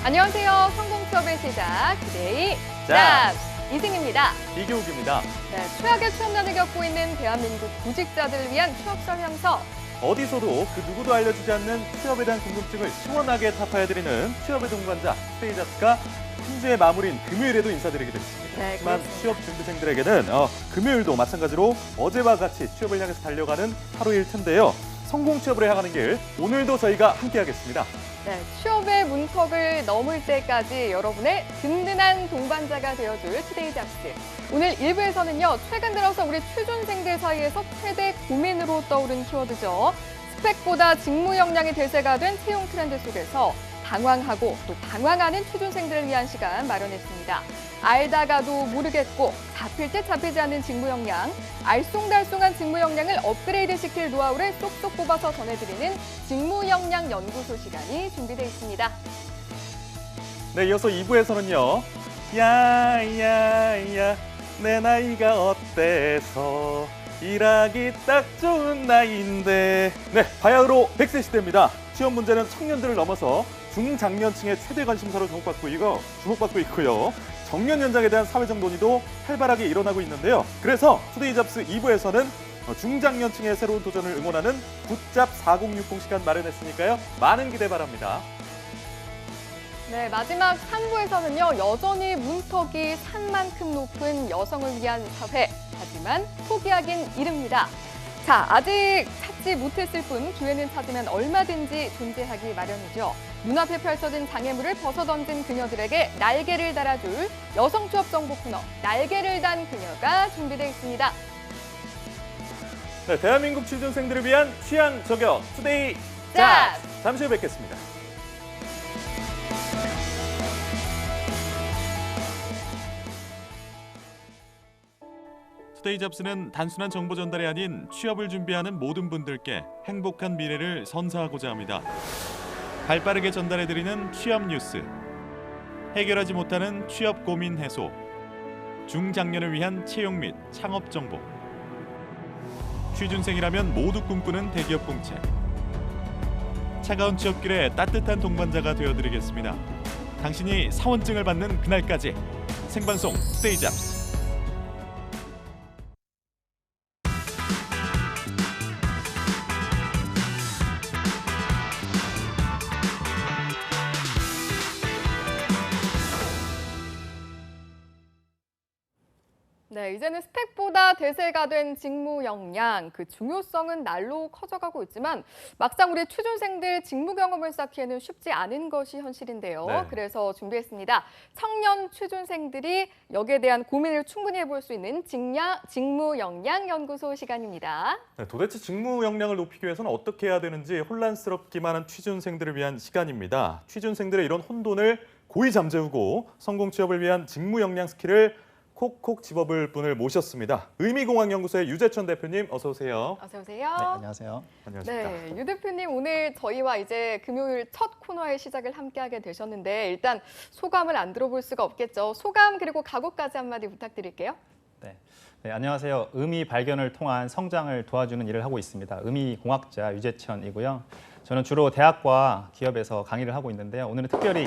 안녕하세요. 성공 취업의 시작, 투데이 잡! 잡스 이승입니다. 이교욱입니다. 네, 최악의 취업난을 겪고 있는 대한민국 구직자들을 위한 취업 설명서. 어디서도 그 누구도 알려주지 않는 취업에 대한 궁금증을 시원하게 타파해드리는 취업의 동반자 스테이잡스가 한 주의 마무리인 금요일에도 인사드리게 됐습니다. 네, 하지만 그렇습니다. 취업 준비생들에게는 금요일도 마찬가지로 어제와 같이 취업을 향해서 달려가는 하루일 텐데요. 성공 취업을 향하는 길, 오늘도 저희가 함께하겠습니다. 네, 취업의 문턱을 넘을 때까지 여러분의 든든한 동반자가 되어줄 투데이 잡스. 오늘 1부에서는요, 최근 들어서 우리 취준생들 사이에서 최대 고민으로 떠오른 키워드죠. 스펙보다 직무 역량이 대세가 된 채용 트렌드 속에서 당황하고 또 방황하는 취준생들을 위한 시간 마련했습니다. 알다가도 모르겠고 잡힐 때 잡히지 않는 직무 역량, 알쏭달쏭한 직무 역량을 업그레이드 시킬 노하우를 쏙쏙 뽑아서 전해드리는 직무 역량 연구소 시간이 준비되어 있습니다. 네, 이어서 2부에서는요. 야야야 내 나이가 어때서 일하기 딱 좋은 나이인데. 네, 바야흐로 100세 시대입니다. 취업 문제는 청년들을 넘어서 중장년층의 최대 관심사로 주목받고 있고요. 정년 연장에 대한 사회적 논의도 활발하게 일어나고 있는데요. 그래서 투데이 잡스 2부에서는 중장년층의 새로운 도전을 응원하는 굿잡 4060 시간 마련했으니까요. 많은 기대 바랍니다. 네, 마지막 3부에서는요, 여전히 문턱이 산만큼 높은 여성을 위한 사회. 하지만 포기하긴 이릅니다. 자, 아직 찾지 못했을 뿐 기회는 찾으면 얼마든지 존재하기 마련이죠. 눈앞에 펼쳐진 장애물을 벗어던진 그녀들에게 날개를 달아줄 여성 취업 정보 코너, 날개를 단 그녀가 준비되어 있습니다. 네, 대한민국 취준생들을 위한 취향 저격 투데이 잡스! 잡스! 잠시 후에 뵙겠습니다. 투데이 잡스는 단순한 정보 전달이 아닌 취업을 준비하는 모든 분들께 행복한 미래를 선사하고자 합니다. 발빠르게 전달해드리는 취업 뉴스, 해결하지 못하는 취업 고민 해소, 중장년을 위한 채용 및 창업 정보, 취준생이라면 모두 꿈꾸는 대기업 공채. 차가운 취업길에 따뜻한 동반자가 되어드리겠습니다. 당신이 사원증을 받는 그날까지 생방송 투데이 잡스. 네, 이제는 스펙보다 대세가 된 직무 역량, 그 중요성은 날로 커져가고 있지만 막상 우리 취준생들 직무 경험을 쌓기에는 쉽지 않은 것이 현실인데요. 네. 그래서 준비했습니다. 청년 취준생들이 여기에 대한 고민을 충분히 해볼 수 있는 직무 역량 연구소 시간입니다. 네, 도대체 직무 역량을 높이기 위해서는 어떻게 해야 되는지 혼란스럽기만 한 취준생들을 위한 시간입니다. 취준생들의 이런 혼돈을 고이 잠재우고 성공 취업을 위한 직무 역량 스킬을 콕콕 집어볼 분을 모셨습니다. 의미공학연구소의 유재천 대표님, 어서 오세요. 어서 오세요. 네, 안녕하세요. 안녕하십니까. 네, 유 대표님 오늘 저희와 이제 금요일 첫 코너의 시작을 함께하게 되셨는데 일단 소감을 안 들어볼 수가 없겠죠. 소감 그리고 각오까지 한마디 부탁드릴게요. 네, 안녕하세요. 의미 발견을 통한 성장을 도와주는 일을 하고 있습니다. 의미공학자 유재천이고요. 저는 주로 대학과 기업에서 강의를 하고 있는데요. 오늘은 특별히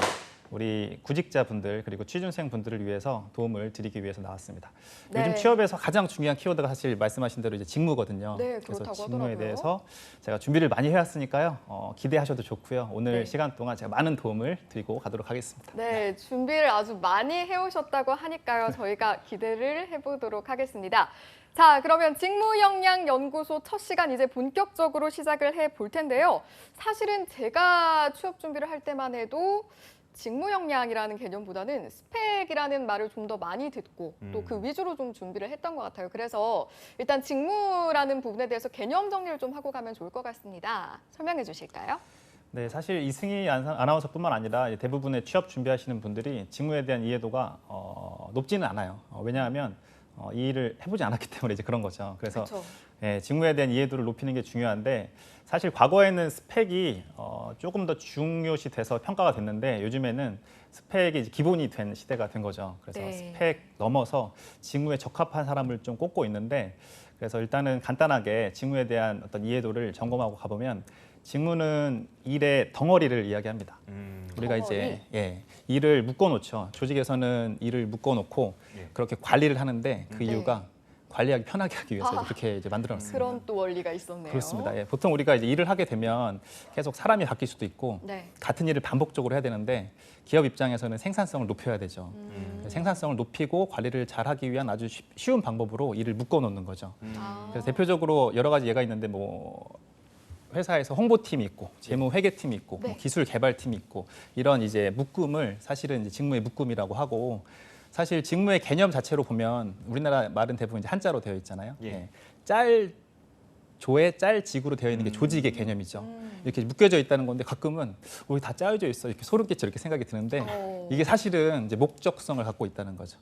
우리 구직자분들 그리고 취준생분들을 위해서 도움을 드리기 위해서 나왔습니다. 네. 요즘 취업에서 가장 중요한 키워드가 사실 말씀하신 대로 이제 직무거든요. 네, 그래서 그렇다고 직무에 하더라고요. 대해서 제가 준비를 많이 해왔으니까요. 기대하셔도 좋고요. 오늘 네. 시간 동안 제가 많은 도움을 드리고 가도록 하겠습니다. 네, 준비를 아주 많이 해오셨다고 하니까요. 저희가 기대를 해보도록 하겠습니다. 자, 그러면 직무역량연구소 첫 시간 이제 본격적으로 시작을 해볼 텐데요. 사실은 제가 취업 준비를 할 때만 해도 직무 역량이라는 개념보다는 스펙이라는 말을 좀 더 많이 듣고 또 그 위주로 좀 준비를 했던 것 같아요. 그래서 일단 직무라는 부분에 대해서 개념 정리를 좀 하고 가면 좋을 것 같습니다. 설명해 주실까요? 네, 사실 이승희 아나운서뿐만 아니라 대부분의 취업 준비하시는 분들이 직무에 대한 이해도가 높지는 않아요. 왜냐하면 이 일을 해보지 않았기 때문에 이제 그런 거죠. 그래서 그렇죠. 직무에 대한 이해도를 높이는 게 중요한데 사실 과거에는 스펙이 조금 더 중요시 돼서 평가가 됐는데 요즘에는 스펙이 이제 기본이 된 시대가 된 거죠. 그래서 네. 스펙 넘어서 직무에 적합한 사람을 좀 꼽고 있는데 그래서 일단은 간단하게 직무에 대한 어떤 이해도를 점검하고 가보면 직무는 일의 덩어리를 이야기합니다. 우리가 이제 일을 묶어놓죠. 조직에서는 일을 묶어놓고 그렇게 관리를 하는데 그 이유가 관리하기 편하게 하기 위해서 그렇게 이제 만들어놨습니다. 그런 또 원리가 있었네요. 그렇습니다. 예, 보통 우리가 이제 일을 하게 되면 계속 사람이 바뀔 수도 있고 같은 일을 반복적으로 해야 되는데 기업 입장에서는 생산성을 높여야 되죠. 생산성을 높이고 관리를 잘하기 위한 아주 쉬운 방법으로 일을 묶어놓는 거죠. 그래서 대표적으로 여러 가지 예가 있는데 뭐 회사에서 홍보팀이 있고 재무 회계팀이 있고 뭐 기술 개발팀이 있고 이런 이제 묶음을 사실은 이제 직무의 묶음이라고 하고 사실 직무의 개념 자체로 보면 우리나라 말은 대부분 이제 한자로 되어 있잖아요. 짤 조에 짤 지구로 되어 있는 게 조직의 개념이죠. 이렇게 묶여져 있다는 건데 가끔은 우리 다 짜여져 있어 이렇게 소름 끼쳐 이렇게 생각이 드는데 이게 사실은 이제 목적성을 갖고 있다는 거죠.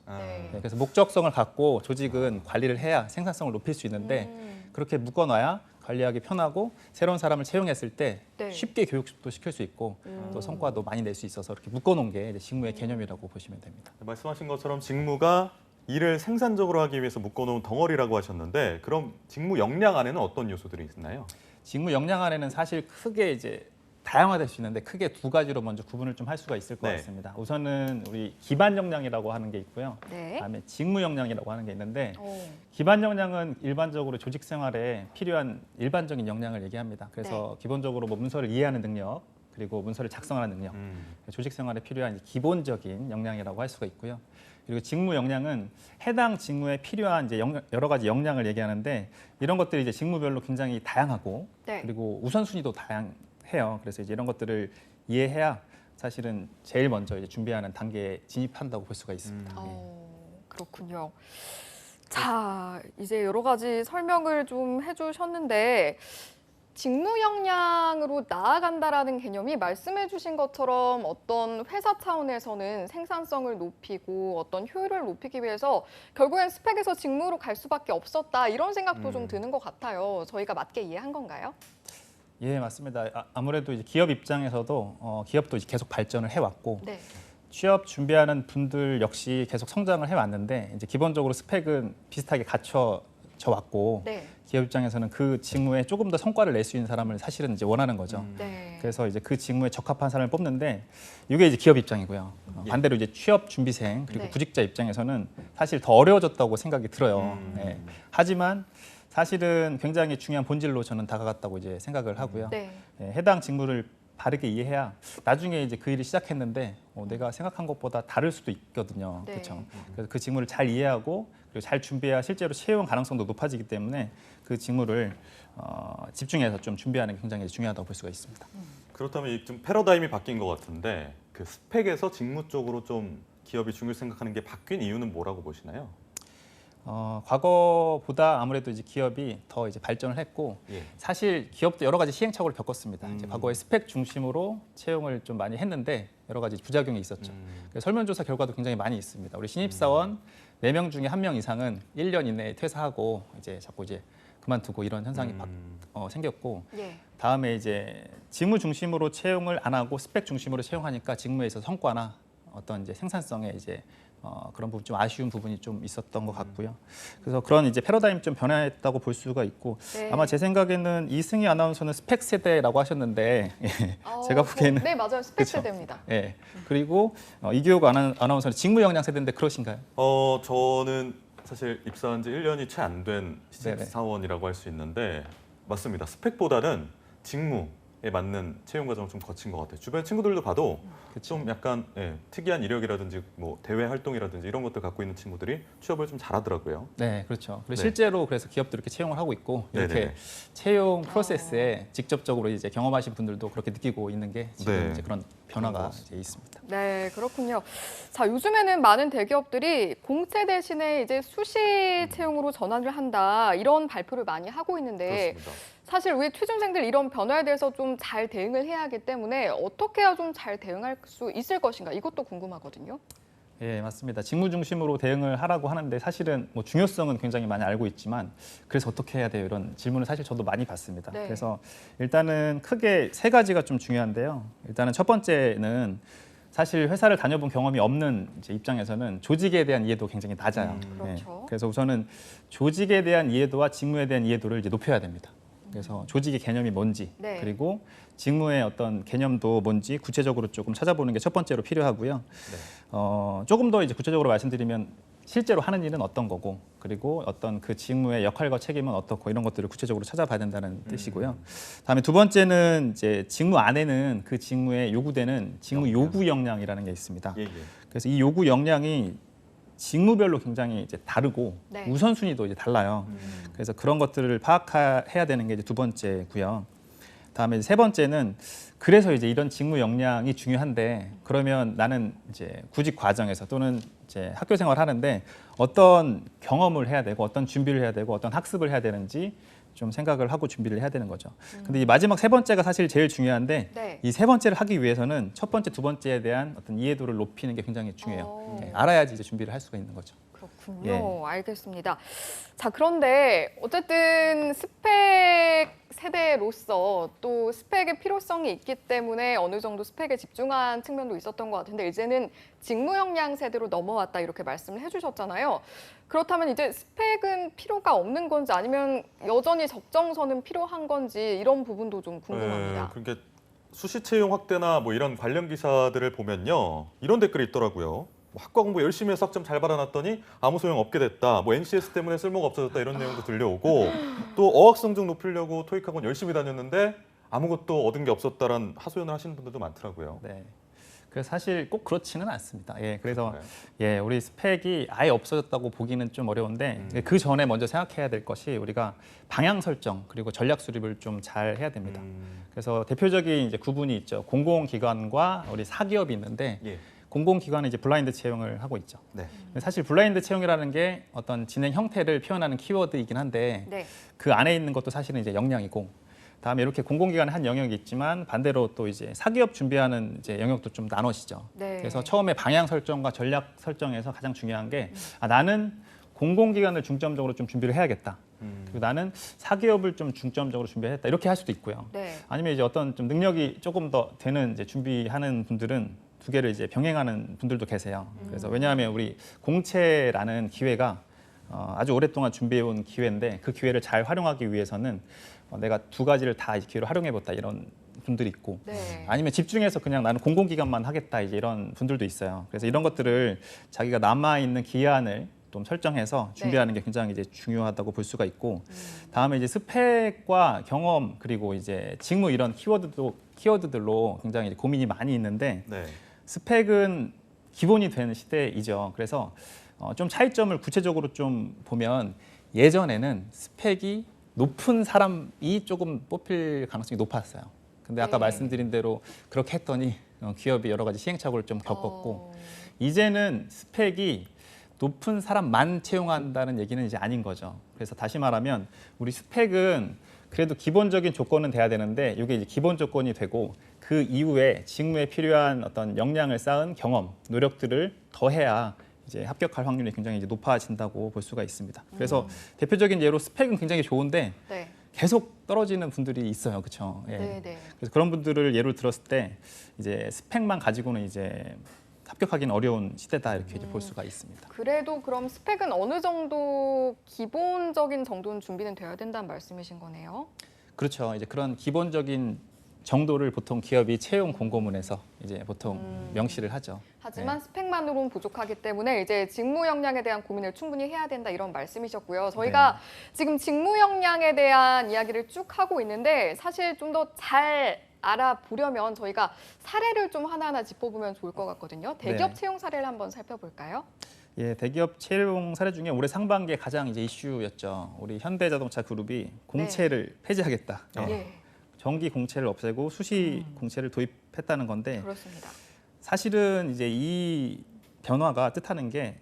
그래서 목적성을 갖고 조직은 관리를 해야 생산성을 높일 수 있는데 그렇게 묶어놔야 관리하기 편하고 새로운 사람을 채용했을 때 쉽게 교육도 시킬 수 있고 또 성과도 많이 낼 수 있어서 이렇게 묶어놓은 게 이제 직무의 개념이라고 보시면 됩니다. 말씀하신 것처럼 직무가 일을 생산적으로 하기 위해서 묶어놓은 덩어리라고 하셨는데 그럼 직무 역량 안에는 어떤 요소들이 있나요? 직무 역량 안에는 사실 크게 이제 다양화될 수 있는데 크게 두 가지로 먼저 구분을 좀 할 수가 있을 것 같습니다. 우선은 우리 기반 역량이라고 하는 게 있고요. 그다음에 직무 역량이라고 하는 게 있는데 기반 역량은 일반적으로 조직 생활에 필요한 일반적인 역량을 얘기합니다. 그래서 기본적으로 뭐 문서를 이해하는 능력, 그리고 문서를 작성하는 능력, 조직 생활에 필요한 기본적인 역량이라고 할 수가 있고요. 그리고 직무 역량은 해당 직무에 필요한 이제 여러 가지 역량을 얘기하는데 이런 것들이 이제 직무별로 굉장히 다양하고 그리고 우선순위도 다양해요. 그래서 이제 이런 것들을 이해해야 사실은 제일 먼저 이제 준비하는 단계에 진입한다고 볼 수가 있습니다. 그렇군요. 자, 이제 여러 가지 설명을 좀 해주셨는데 직무 역량으로 나아간다라는 개념이 말씀해 주신 것처럼 어떤 회사 차원에서는 생산성을 높이고 어떤 효율을 높이기 위해서 결국엔 스펙에서 직무로 갈 수밖에 없었다 이런 생각도 좀 드는 것 같아요. 저희가 맞게 이해한 건가요? 예, 맞습니다. 아무래도 이제 기업 입장에서도 기업도 이제 계속 발전을 해왔고 취업 준비하는 분들 역시 계속 성장을 해왔는데 이제 기본적으로 스펙은 비슷하게 갖춰져 왔고 기업 입장에서는 그 직무에 조금 더 성과를 낼 수 있는 사람을 사실은 이제 원하는 거죠. 그래서 이제 그 직무에 적합한 사람을 뽑는데 이게 이제 기업 입장이고요. 반대로 이제 취업 준비생 그리고 구직자 입장에서는 사실 더 어려워졌다고 생각이 들어요. 하지만 사실은 굉장히 중요한 본질로 저는 다가갔다고 이제 생각을 하고요. 해당 직무를 바르게 이해해야 나중에 이제 그 일을 시작했는데 내가 생각한 것보다 다를 수도 있거든요. 그렇죠. 그래서 그 직무를 잘 이해하고 그리고 잘 준비해야 실제로 채용 가능성도 높아지기 때문에 그 직무를 집중해서 좀 준비하는 게 굉장히 중요하다고 볼 수가 있습니다. 그렇다면 좀 패러다임이 바뀐 것 같은데 그 스펙에서 직무 쪽으로 좀 기업이 중요시 생각하는 게 바뀐 이유는 뭐라고 보시나요? 과거보다 아무래도 이제 기업이 더 이제 발전을 했고 사실 기업도 여러 가지 시행착오를 겪었습니다. 이제 과거에 스펙 중심으로 채용을 좀 많이 했는데 여러 가지 부작용이 있었죠. 그래서 설문조사 결과도 굉장히 많이 있습니다. 우리 신입사원 4명 중에 1명 이상은 1년 이내에 퇴사하고 이제 자꾸 이제 그만두고 이런 현상이 생겼고 다음에 이제 직무 중심으로 채용을 안 하고 스펙 중심으로 채용하니까 직무에서 성과나 어떤 이제 생산성에 이제 그런 부분 좀 아쉬운 부분이 좀 있었던 것 같고요. 그래서 그런 이제 패러다임이 좀 변화했다고 볼 수가 있고 아마 제 생각에는 이승희 아나운서는 스펙 세대라고 하셨는데 제가 보기에는 네 맞아요 스펙 세대입니다. 그리고 이규혁 아나운서는 직무 역량 세대인데 그러신가요? 저는 사실 입사한 지 1년이 채 안 된 신입사원이라고 할 수 있는데 맞습니다. 스펙보다는 직무에 맞는 채용 과정을 좀 거친 것 같아요. 주변 친구들도 봐도 좀 약간 특이한 이력이라든지 뭐 대외 활동이라든지 이런 것들 갖고 있는 친구들이 취업을 좀 잘하더라고요. 네, 그렇죠. 그리고 실제로 그래서 기업도 이렇게 채용을 하고 있고 이렇게 채용 프로세스에 직접적으로 이제 경험하신 분들도 그렇게 느끼고 있는 게 지금 이제 그런 변화가 이제 있습니다. 네, 그렇군요. 자, 요즘에는 많은 대기업들이 공채 대신에 이제 수시 채용으로 전환을 한다 이런 발표를 많이 하고 있는데. 그렇습니다. 사실 우리 취준생들 이런 변화에 대해서 좀 잘 대응을 해야 하기 때문에 어떻게 해야 좀 잘 대응할 수 있을 것인가 이것도 궁금하거든요. 예, 맞습니다. 직무 중심으로 대응을 하라고 하는데 사실은 뭐 중요성은 굉장히 많이 알고 있지만 그래서 어떻게 해야 돼요? 이런 질문을 사실 저도 많이 받습니다. 그래서 일단은 크게 3가지가 좀 중요한데요. 일단은 첫 번째는 사실 회사를 다녀본 경험이 없는 이제 입장에서는 조직에 대한 이해도 굉장히 낮아요. 그렇죠. 그래서 우선은 조직에 대한 이해도와 직무에 대한 이해도를 이제 높여야 됩니다. 그래서 조직의 개념이 뭔지 네. 그리고 직무의 어떤 개념도 뭔지 구체적으로 조금 찾아보는 게 첫 번째로 필요하고요. 조금 더 이제 구체적으로 말씀드리면 실제로 하는 일은 어떤 거고 그리고 어떤 그 직무의 역할과 책임은 어떻고 이런 것들을 구체적으로 찾아봐야 된다는 뜻이고요. 다음에 두 번째는 이제 직무 안에는 그 직무에 요구되는 직무 요구 역량이라는 게 있습니다. 예, 예. 그래서 이 요구 역량이 직무별로 굉장히 이제 다르고 네. 우선순위도 이제 달라요. 그래서 그런 것들을 파악해야 되는 게 이제 두 번째고요. 다음에 이제 세 번째는 그래서 이제 이런 직무 역량이 중요한데 그러면 나는 이제 구직 과정에서 또는 이제 학교 생활 하는데 어떤 경험을 해야 되고 어떤 준비를 해야 되고 어떤 학습을 해야 되는지 좀 생각을 하고 준비를 해야 되는 거죠. 근데 이 마지막 세 번째가 사실 제일 중요한데 네. 이 세 번째를 하기 위해서는 첫 번째, 두 번째에 대한 어떤 이해도를 높이는 게 굉장히 중요해요. 네. 알아야지 이제 준비를 할 수가 있는 거죠. 그렇군요. 알겠습니다. 자, 그런데 어쨌든 스펙 세대로서 또 스펙의 필요성이 있기 때문에 어느 정도 스펙에 집중한 측면도 있었던 것 같은데 이제는 직무 역량 세대로 넘어왔다 이렇게 말씀을 해주셨잖아요. 그렇다면 이제 스펙은 필요가 없는 건지 아니면 여전히 적정선은 필요한 건지 이런 부분도 좀 궁금합니다. 그러니까 수시 채용 확대나 뭐 이런 관련 기사들을 보면요. 이런 댓글이 있더라고요. 뭐 학과 공부 열심히 해서 학점 잘 받아놨더니 아무 소용 없게 됐다. 뭐 NCS 때문에 쓸모가 없어졌다 이런 내용도 들려오고 또 어학 성적 높이려고 토익 학원 열심히 다녔는데 아무것도 얻은 게 없었다라는 하소연을 하시는 분들도 많더라고요. 네. 그래서 사실 꼭 그렇지는 않습니다. 예, 그래서 그런가요? 우리 스펙이 아예 없어졌다고 보기는 좀 어려운데 그 전에 먼저 생각해야 될 것이 우리가 방향 설정 그리고 전략 수립을 좀 잘 해야 됩니다. 그래서 대표적인 이제 구분이 있죠. 공공기관과 우리 사기업이 있는데 예. 공공기관은 이제 블라인드 채용을 하고 있죠. 네. 사실 블라인드 채용이라는 게 어떤 진행 형태를 표현하는 키워드이긴 한데 네. 그 안에 있는 것도 사실은 이제 역량이고 다음에 이렇게 공공기관의 한 영역이 있지만 반대로 또 이제 사기업 준비하는 이제 영역도 좀 나눠지죠. 네. 그래서 처음에 방향 설정과 전략 설정에서 가장 중요한 게 나는 공공기관을 중점적으로 좀 준비를 해야겠다. 그리고 나는 사기업을 좀 중점적으로 준비했다. 이렇게 할 수도 있고요. 네. 아니면 이제 어떤 좀 능력이 조금 더 되는 이제 준비하는 분들은 두 개를 이제 병행하는 분들도 계세요. 그래서 왜냐하면 우리 공채라는 기회가 아주 오랫동안 준비해온 기회인데 그 기회를 잘 활용하기 위해서는 내가 두 가지를 다 이 기회로 활용해봤다 이런 분들이 있고 네. 아니면 집중해서 그냥 나는 공공기관만 하겠다 이제 이런 분들도 있어요. 그래서 이런 것들을 자기가 남아있는 기한을 좀 설정해서 준비하는 게 굉장히 이제 중요하다고 볼 수가 있고 다음에 이제 스펙과 경험 그리고 이제 직무 이런 키워드들로 굉장히 이제 고민이 많이 있는데 네. 스펙은 기본이 되는 시대이죠. 그래서 좀 차이점을 구체적으로 좀 보면 예전에는 스펙이 높은 사람이 조금 뽑힐 가능성이 높았어요. 근데 아까 네. 말씀드린 대로 그렇게 했더니 기업이 여러 가지 시행착오를 좀 겪었고 어. 이제는 스펙이 높은 사람만 채용한다는 얘기는 이제 아닌 거죠. 그래서 다시 말하면 우리 스펙은 그래도 기본적인 조건은 돼야 되는데 이게 이제 기본 조건이 되고 그 이후에 직무에 필요한 어떤 역량을 쌓은 경험, 노력들을 더해야 이제 합격할 확률이 굉장히 이제 높아진다고 볼 수가 있습니다. 그래서 대표적인 예로 스펙은 굉장히 좋은데 네. 계속 떨어지는 분들이 있어요, 그렇죠? 예. 네, 네. 그래서 그런 분들을 예로 들었을 때 이제 스펙만 가지고는 이제 합격하기는 어려운 시대다 이렇게 이제 볼 수가 있습니다. 그래도 그럼 스펙은 어느 정도 기본적인 정도는 준비는 돼야 된다는 말씀이신 거네요. 그렇죠. 이제 그런 기본적인 정도를 보통 기업이 채용 공고문에서 이제 보통 명시를 하죠. 하지만 스펙만으로는 부족하기 때문에 이제 직무 역량에 대한 고민을 충분히 해야 된다 이런 말씀이셨고요. 저희가 지금 직무 역량에 대한 이야기를 쭉 하고 있는데 사실 좀 더 잘 알아보려면 저희가 사례를 좀 하나하나 짚어보면 좋을 것 같거든요. 대기업 네. 채용 사례를 한번 살펴볼까요? 예, 대기업 채용 사례 중에 올해 상반기에 가장 이제 이슈였죠. 우리 현대자동차 그룹이 공채를 폐지하겠다. 예, 정기 공채를 없애고 수시 공채를 도입했다는 건데 그렇습니다. 사실은 이제 이 변화가 뜻하는 게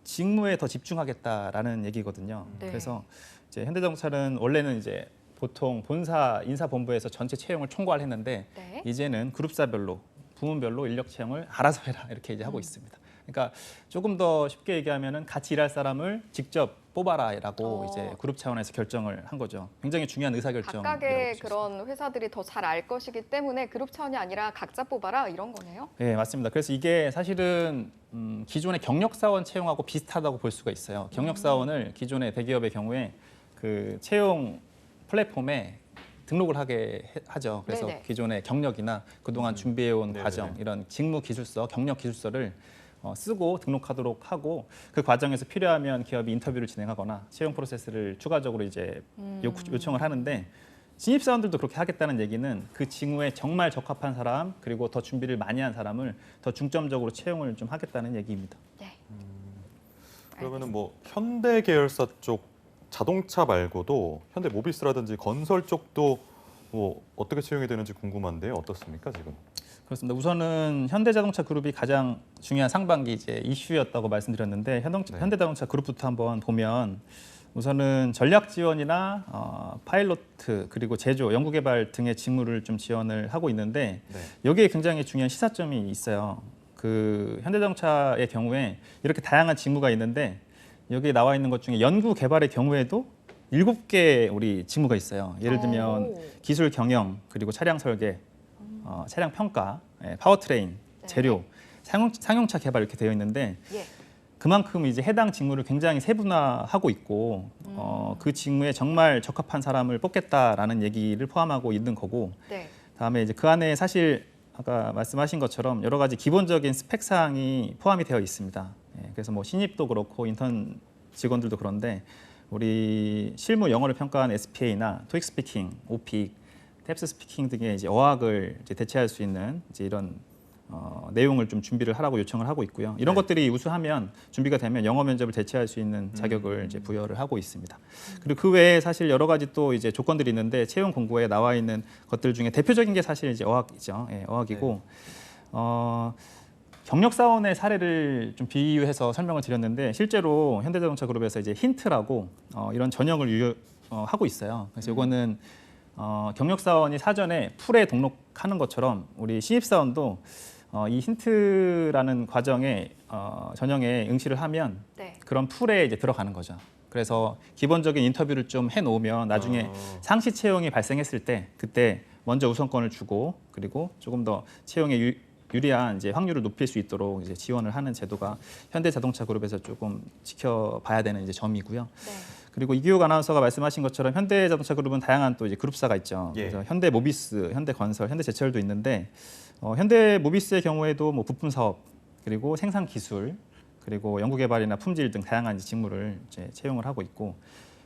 직무에 더 집중하겠다라는 얘기거든요. 네. 그래서 이제 현대자동차는 원래는 이제 보통 본사 인사본부에서 전체 채용을 총괄 했는데 네. 이제는 그룹사별로 부문별로 인력 채용을 알아서 해라 이렇게 이제 하고 있습니다. 그러니까 조금 더 쉽게 얘기하면은 같이 일할 사람을 직접 뽑아라라고 이제 그룹 차원에서 결정을 한 거죠. 굉장히 중요한 의사결정. 각각의 그런 회사들이 더 잘 알 것이기 때문에 그룹 차원이 아니라 각자 뽑아라 이런 거네요. 네, 맞습니다. 그래서 이게 사실은 기존의 경력사원 채용하고 비슷하다고 볼 수가 있어요. 경력사원을 기존의 대기업의 경우에 그 채용 플랫폼에 등록을 하죠. 그래서 네네. 기존의 경력이나 그동안 준비해온 네네네. 과정, 이런 직무 기술서, 경력 기술서를 쓰고 등록하도록 하고 그 과정에서 필요하면 기업이 인터뷰를 진행하거나 채용 프로세스를 추가적으로 이제 요청을 하는데 신입사원들도 그렇게 하겠다는 얘기는 그 직무에 정말 적합한 사람 그리고 더 준비를 많이 한 사람을 더 중점적으로 채용을 좀 하겠다는 얘기입니다. 네. 그러면은 뭐 현대 계열사 쪽 자동차 말고도 현대 모비스라든지 건설 쪽도 뭐 어떻게 채용이 되는지 궁금한데요. 어떻습니까 지금? 그렇습니다. 우선은 현대자동차 그룹이 가장 중요한 상반기 이제 이슈였다고 말씀드렸는데 네. 현대자동차 그룹부터 한번 보면 우선은 전략 지원이나 파일로트 그리고 제조, 연구개발 등의 직무를 좀 지원을 하고 있는데 네. 여기에 굉장히 중요한 시사점이 있어요. 그 현대자동차의 경우에 이렇게 다양한 직무가 있는데 여기에 나와 있는 것 중에 연구개발의 경우에도 7개 우리 직무가 있어요. 예를 들면 오. 기술 경영 그리고 차량 설계, 차량 평가, 파워트레인, 네. 재료, 상용차 개발 이렇게 되어 있는데 예. 그만큼 이제 해당 직무를 굉장히 세분화하고 있고 그 직무에 정말 적합한 사람을 뽑겠다라는 얘기를 포함하고 있는 거고 네. 다음에 이제 그 안에 사실 아까 말씀하신 것처럼 여러 가지 기본적인 스펙 사항이 포함이 되어 있습니다. 그래서 뭐 신입도 그렇고 인턴 직원들도 그런데 우리 실무 영어를 평가한 SPA나 토익 스피킹, 오픽, 탭스 스피킹 등의 이제 어학을 이제 대체할 수 있는 이제 이런 내용을 좀 준비를 하라고 요청을 하고 있고요. 이런 네. 것들이 우수하면 준비가 되면 영어 면접을 대체할 수 있는 자격을 이제 부여를 하고 있습니다. 그리고 그 외에 사실 여러 가지 또 이제 조건들이 있는데 채용 공고에 나와 있는 것들 중에 대표적인 게 사실 이제 어학이죠. 어학이고 경력 사원의 사례를 좀 비유해서 설명을 드렸는데 실제로 현대자동차 그룹에서 이제 힌트라고 이런 전형을 하고 있어요. 그래서 이거는 경력 사원이 사전에 풀에 등록하는 것처럼 우리 신입 사원도 이 힌트라는 과정에 전형에 응시를 하면 네. 그런 풀에 이제 들어가는 거죠. 그래서 기본적인 인터뷰를 좀 해놓으면 나중에 상시 채용이 발생했을 때 그때 먼저 우선권을 주고 그리고 조금 더 채용에 유리한 이제 확률을 높일 수 있도록 이제 지원을 하는 제도가 현대자동차 그룹에서 조금 지켜봐야 되는 이제 점이고요. 네. 그리고 이기욱 아나운서가 말씀하신 것처럼 현대자동차 그룹은 다양한 또 이제 그룹사가 있죠. 예. 그래서 현대모비스, 현대건설, 현대제철도 있는데 현대모비스의 경우에도 뭐 부품 사업 그리고 생산 기술 그리고 연구개발이나 품질 등 다양한 직무를 이제 채용을 하고 있고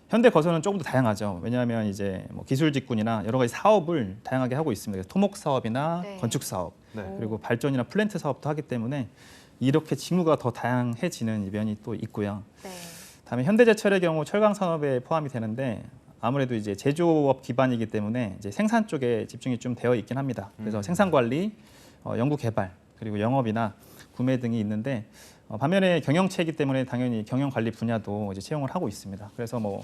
현대건설은 조금 더 다양하죠. 왜냐하면 이제 뭐 기술 직군이나 여러 가지 사업을 다양하게 하고 있습니다. 그래서 토목 사업이나 네. 건축 사업 네. 그리고 발전이나 플랜트 사업도 하기 때문에 이렇게 직무가 더 다양해지는 면이 또 있고요. 네. 다음에 현대제철의 경우 철강 산업에 포함이 되는데 아무래도 이제 제조업 기반이기 때문에 이제 생산 쪽에 집중이 좀 되어 있긴 합니다. 그래서 생산 관리, 연구 개발 그리고 영업이나 구매 등이 있는데 반면에 경영체이기 때문에 당연히 경영 관리 분야도 이제 채용을 하고 있습니다. 그래서 뭐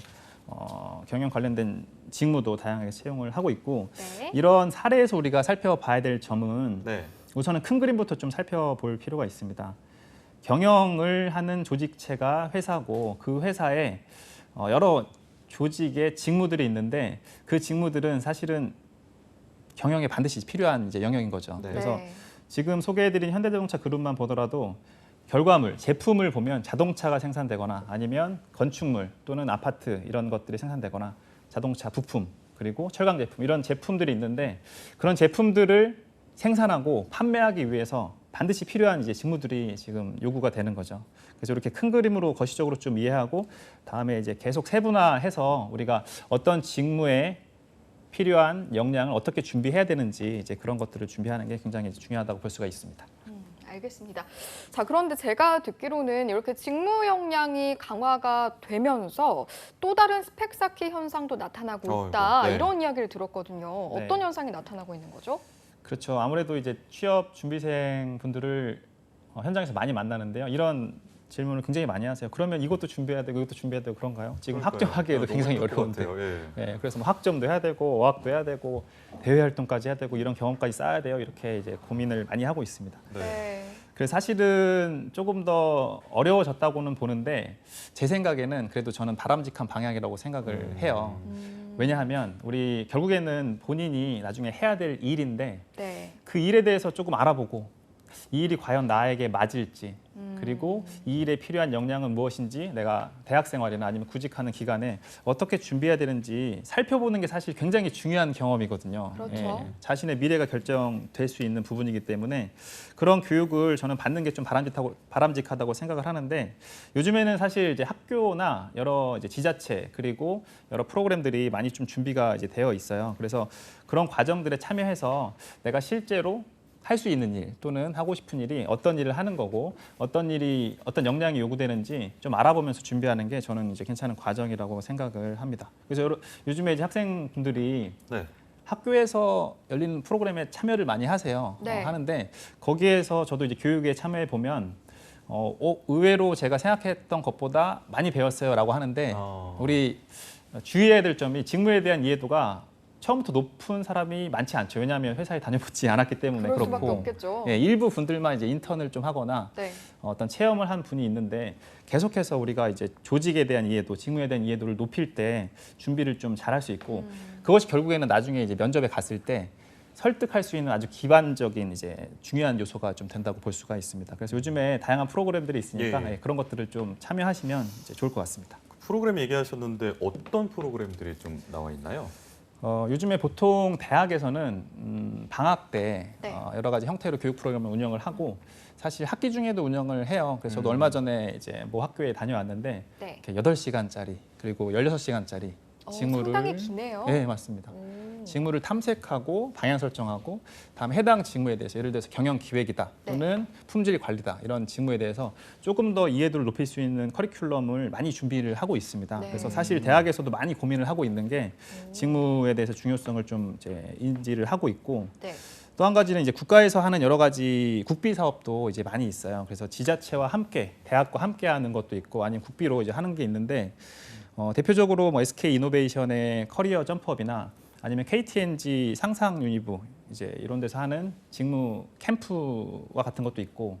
경영 관련된 직무도 다양하게 채용을 하고 있고 네. 이런 사례에서 우리가 살펴봐야 될 점은 네. 우선은 큰 그림부터 좀 살펴볼 필요가 있습니다. 경영을 하는 조직체가 회사고 그 회사에 여러 조직의 직무들이 있는데 그 직무들은 사실은 경영에 반드시 필요한 이제 영역인 거죠. 네. 그래서 네. 지금 소개해드린 현대자동차 그룹만 보더라도 결과물, 제품을 보면 자동차가 생산되거나 아니면 건축물 또는 아파트 이런 것들이 생산되거나 자동차 부품 그리고 철강 제품 이런 제품들이 있는데 그런 제품들을 생산하고 판매하기 위해서 반드시 필요한 이제 직무들이 지금 요구가 되는 거죠. 그래서 이렇게 큰 그림으로 거시적으로 좀 이해하고 다음에 이제 계속 세분화해서 우리가 어떤 직무에 필요한 역량을 어떻게 준비해야 되는지 이제 그런 것들을 준비하는 게 굉장히 중요하다고 볼 수가 있습니다. 알겠습니다. 자, 그런데 제가 듣기로는 이렇게 직무 역량이 강화가 되면서 또 다른 스펙 쌓기 현상도 나타나고 있다. 네. 이런 이야기를 들었거든요. 네. 어떤 현상이 나타나고 있는 거죠? 그렇죠. 아무래도 이제 취업 준비생 분들을 현장에서 많이 만나는데요. 이런 질문을 굉장히 많이 하세요. 그러면 이것도 준비해야 되고 이것도 준비해야 되고 그런가요? 지금 학점하기에도 너무 굉장히 힘들 것 어려운데. 같아요. 예. 네, 그래서 뭐 학점도 해야 되고 어학도 해야 되고 대외 활동까지 해야 되고 이런 경험까지 쌓아야 돼요. 이렇게 이제 고민을 많이 하고 있습니다. 네. 그래서 사실은 조금 더 어려워졌다고는 보는데 제 생각에는 그래도 저는 바람직한 방향이라고 생각을 해요. 왜냐하면 우리 결국에는 본인이 나중에 해야 될 일인데 네. 그 일에 대해서 조금 알아보고 이 일이 과연 나에게 맞을지 그리고 이 일에 필요한 역량은 무엇인지 내가 대학 생활이나 아니면 구직하는 기간에 어떻게 준비해야 되는지 살펴보는 게 사실 굉장히 중요한 경험이거든요. 그렇죠. 자신의 미래가 결정될 수 있는 부분이기 때문에 그런 교육을 저는 받는 게 좀 바람직하다고 생각을 하는데 요즘에는 사실 이제 학교나 여러 이제 지자체 그리고 여러 프로그램들이 많이 좀 준비가 이제 되어 있어요. 그래서 그런 과정들에 참여해서 내가 실제로 할 수 있는 일 또는 하고 싶은 일이 어떤 일을 하는 거고 어떤 역량이 요구되는지 좀 알아보면서 준비하는 게 저는 이제 괜찮은 과정이라고 생각을 합니다. 그래서 요즘에 이제 학생분들이 네. 학교에서 열리는 프로그램에 참여를 많이 하세요. 네. 하는데 거기에서 저도 이제 교육에 참여해 보면 의외로 제가 생각했던 것보다 많이 배웠어요라고 하는데 우리 주의해야 될 점이 직무에 대한 이해도가 처음부터 높은 사람이 많지 않죠. 왜냐하면 회사에 다녀보지 않았기 때문에 그럴 수밖에 그렇고 없겠죠. 예, 일부 분들만 이제 인턴을 좀 하거나 네. 어떤 체험을 한 분이 있는데 계속해서 우리가 이제 조직에 대한 이해도, 직무에 대한 이해도를 높일 때 준비를 좀 잘할 수 있고 그것이 결국에는 나중에 이제 면접에 갔을 때 설득할 수 있는 아주 기반적인 이제 중요한 요소가 좀 된다고 볼 수가 있습니다. 그래서 요즘에 다양한 프로그램들이 있으니까 예. 예, 그런 것들을 좀 참여하시면 이제 좋을 것 같습니다. 프로그램 얘기하셨는데 어떤 프로그램들이 좀 나와 있나요? 요즘에 보통 대학에서는 방학 때 네. 여러 가지 형태로 교육 프로그램을 운영을 하고 사실 학기 중에도 운영을 해요. 그래서 저도 얼마 전에 이제 모 학교에 다녀왔는데 네. 이렇게 8시간짜리 그리고 16시간짜리 직무를 상당히 기네요. 네, 맞습니다. 직무를 탐색하고 방향 설정하고 다음에 해당 직무에 대해서 예를 들어서 경영 기획이다 또는 품질 관리다 이런 직무에 대해서 조금 더 이해도를 높일 수 있는 커리큘럼을 많이 준비를 하고 있습니다. 네. 그래서 사실 대학에서도 많이 고민을 하고 있는 게 직무에 대해서 중요성을 좀 이제 인지를 하고 있고 네. 또 한 가지는 이제 국가에서 하는 여러 가지 국비 사업도 이제 많이 있어요. 그래서 지자체와 함께 대학과 함께 하는 것도 있고 아니면 국비로 이제 하는 게 있는데 대표적으로 뭐 SK 이노베이션의 커리어 점프업이나 아니면 KTNG 상상 유니브 이제 이런 데서 하는 직무 캠프와 같은 것도 있고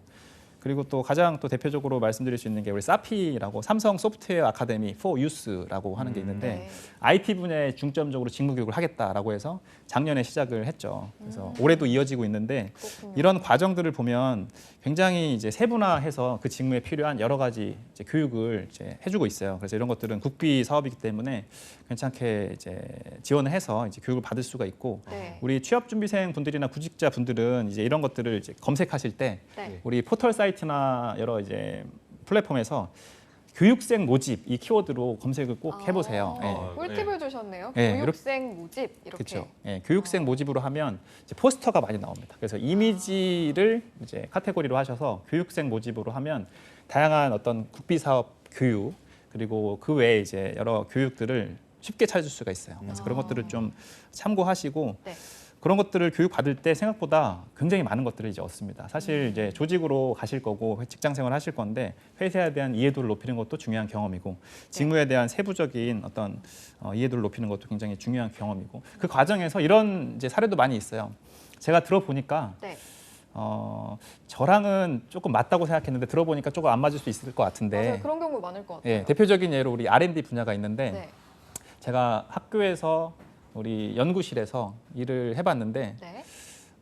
그리고 또 가장 또 대표적으로 말씀드릴 수 있는 게 우리 사피라고 삼성 소프트웨어 아카데미 for Youth라고 하는 게 있는데 네. IT 분야에 중점적으로 직무 교육을 하겠다라고 해서 작년에 시작을 했죠. 그래서 올해도 이어지고 있는데 그렇군요. 이런 과정들을 보면 굉장히 이제 세분화해서 그 직무에 필요한 여러 가지 이제 교육을 이제 해주고 있어요. 그래서 이런 것들은 국비 사업이기 때문에 괜찮게 이제 지원을 해서 이제 교육을 받을 수가 있고 네. 우리 취업 준비생 분들이나 구직자 분들은 이제 이런 것들을 이제 검색하실 때 네. 우리 포털 사이트나 여러 이제 플랫폼에서 교육생 모집 이 키워드로 검색을 꼭 해보세요. 예. 꿀팁을 주셨네요. 네, 교육생 모집 이렇게. 그렇죠. 예, 교육생 모집으로 하면 이제 포스터가 많이 나옵니다. 그래서 이미지를 이제 카테고리로 하셔서 교육생 모집으로 하면 다양한 어떤 국비 사업 교육 그리고 그 외에 이제 여러 교육들을 쉽게 찾을 수가 있어요. 그래서 그런 것들을 좀 참고하시고 네. 그런 것들을 교육 받을 때 생각보다 굉장히 많은 것들을 이제 얻습니다. 사실 이제 조직으로 가실 거고 직장 생활 하실 건데 회사에 대한 이해도를 높이는 것도 중요한 경험이고 직무에 대한 세부적인 어떤 이해도를 높이는 것도 굉장히 중요한 경험이고 그 과정에서 이런 이제 사례도 많이 있어요. 제가 들어보니까 네. 저랑은 조금 맞다고 생각했는데 들어보니까 조금 안 맞을 수 있을 것 같은데 맞아요. 그런 경우 많을 것 같아요. 예, 대표적인 예로 우리 R&D 분야가 있는데 네. 제가 학교에서 우리 연구실에서 일을 해봤는데 네.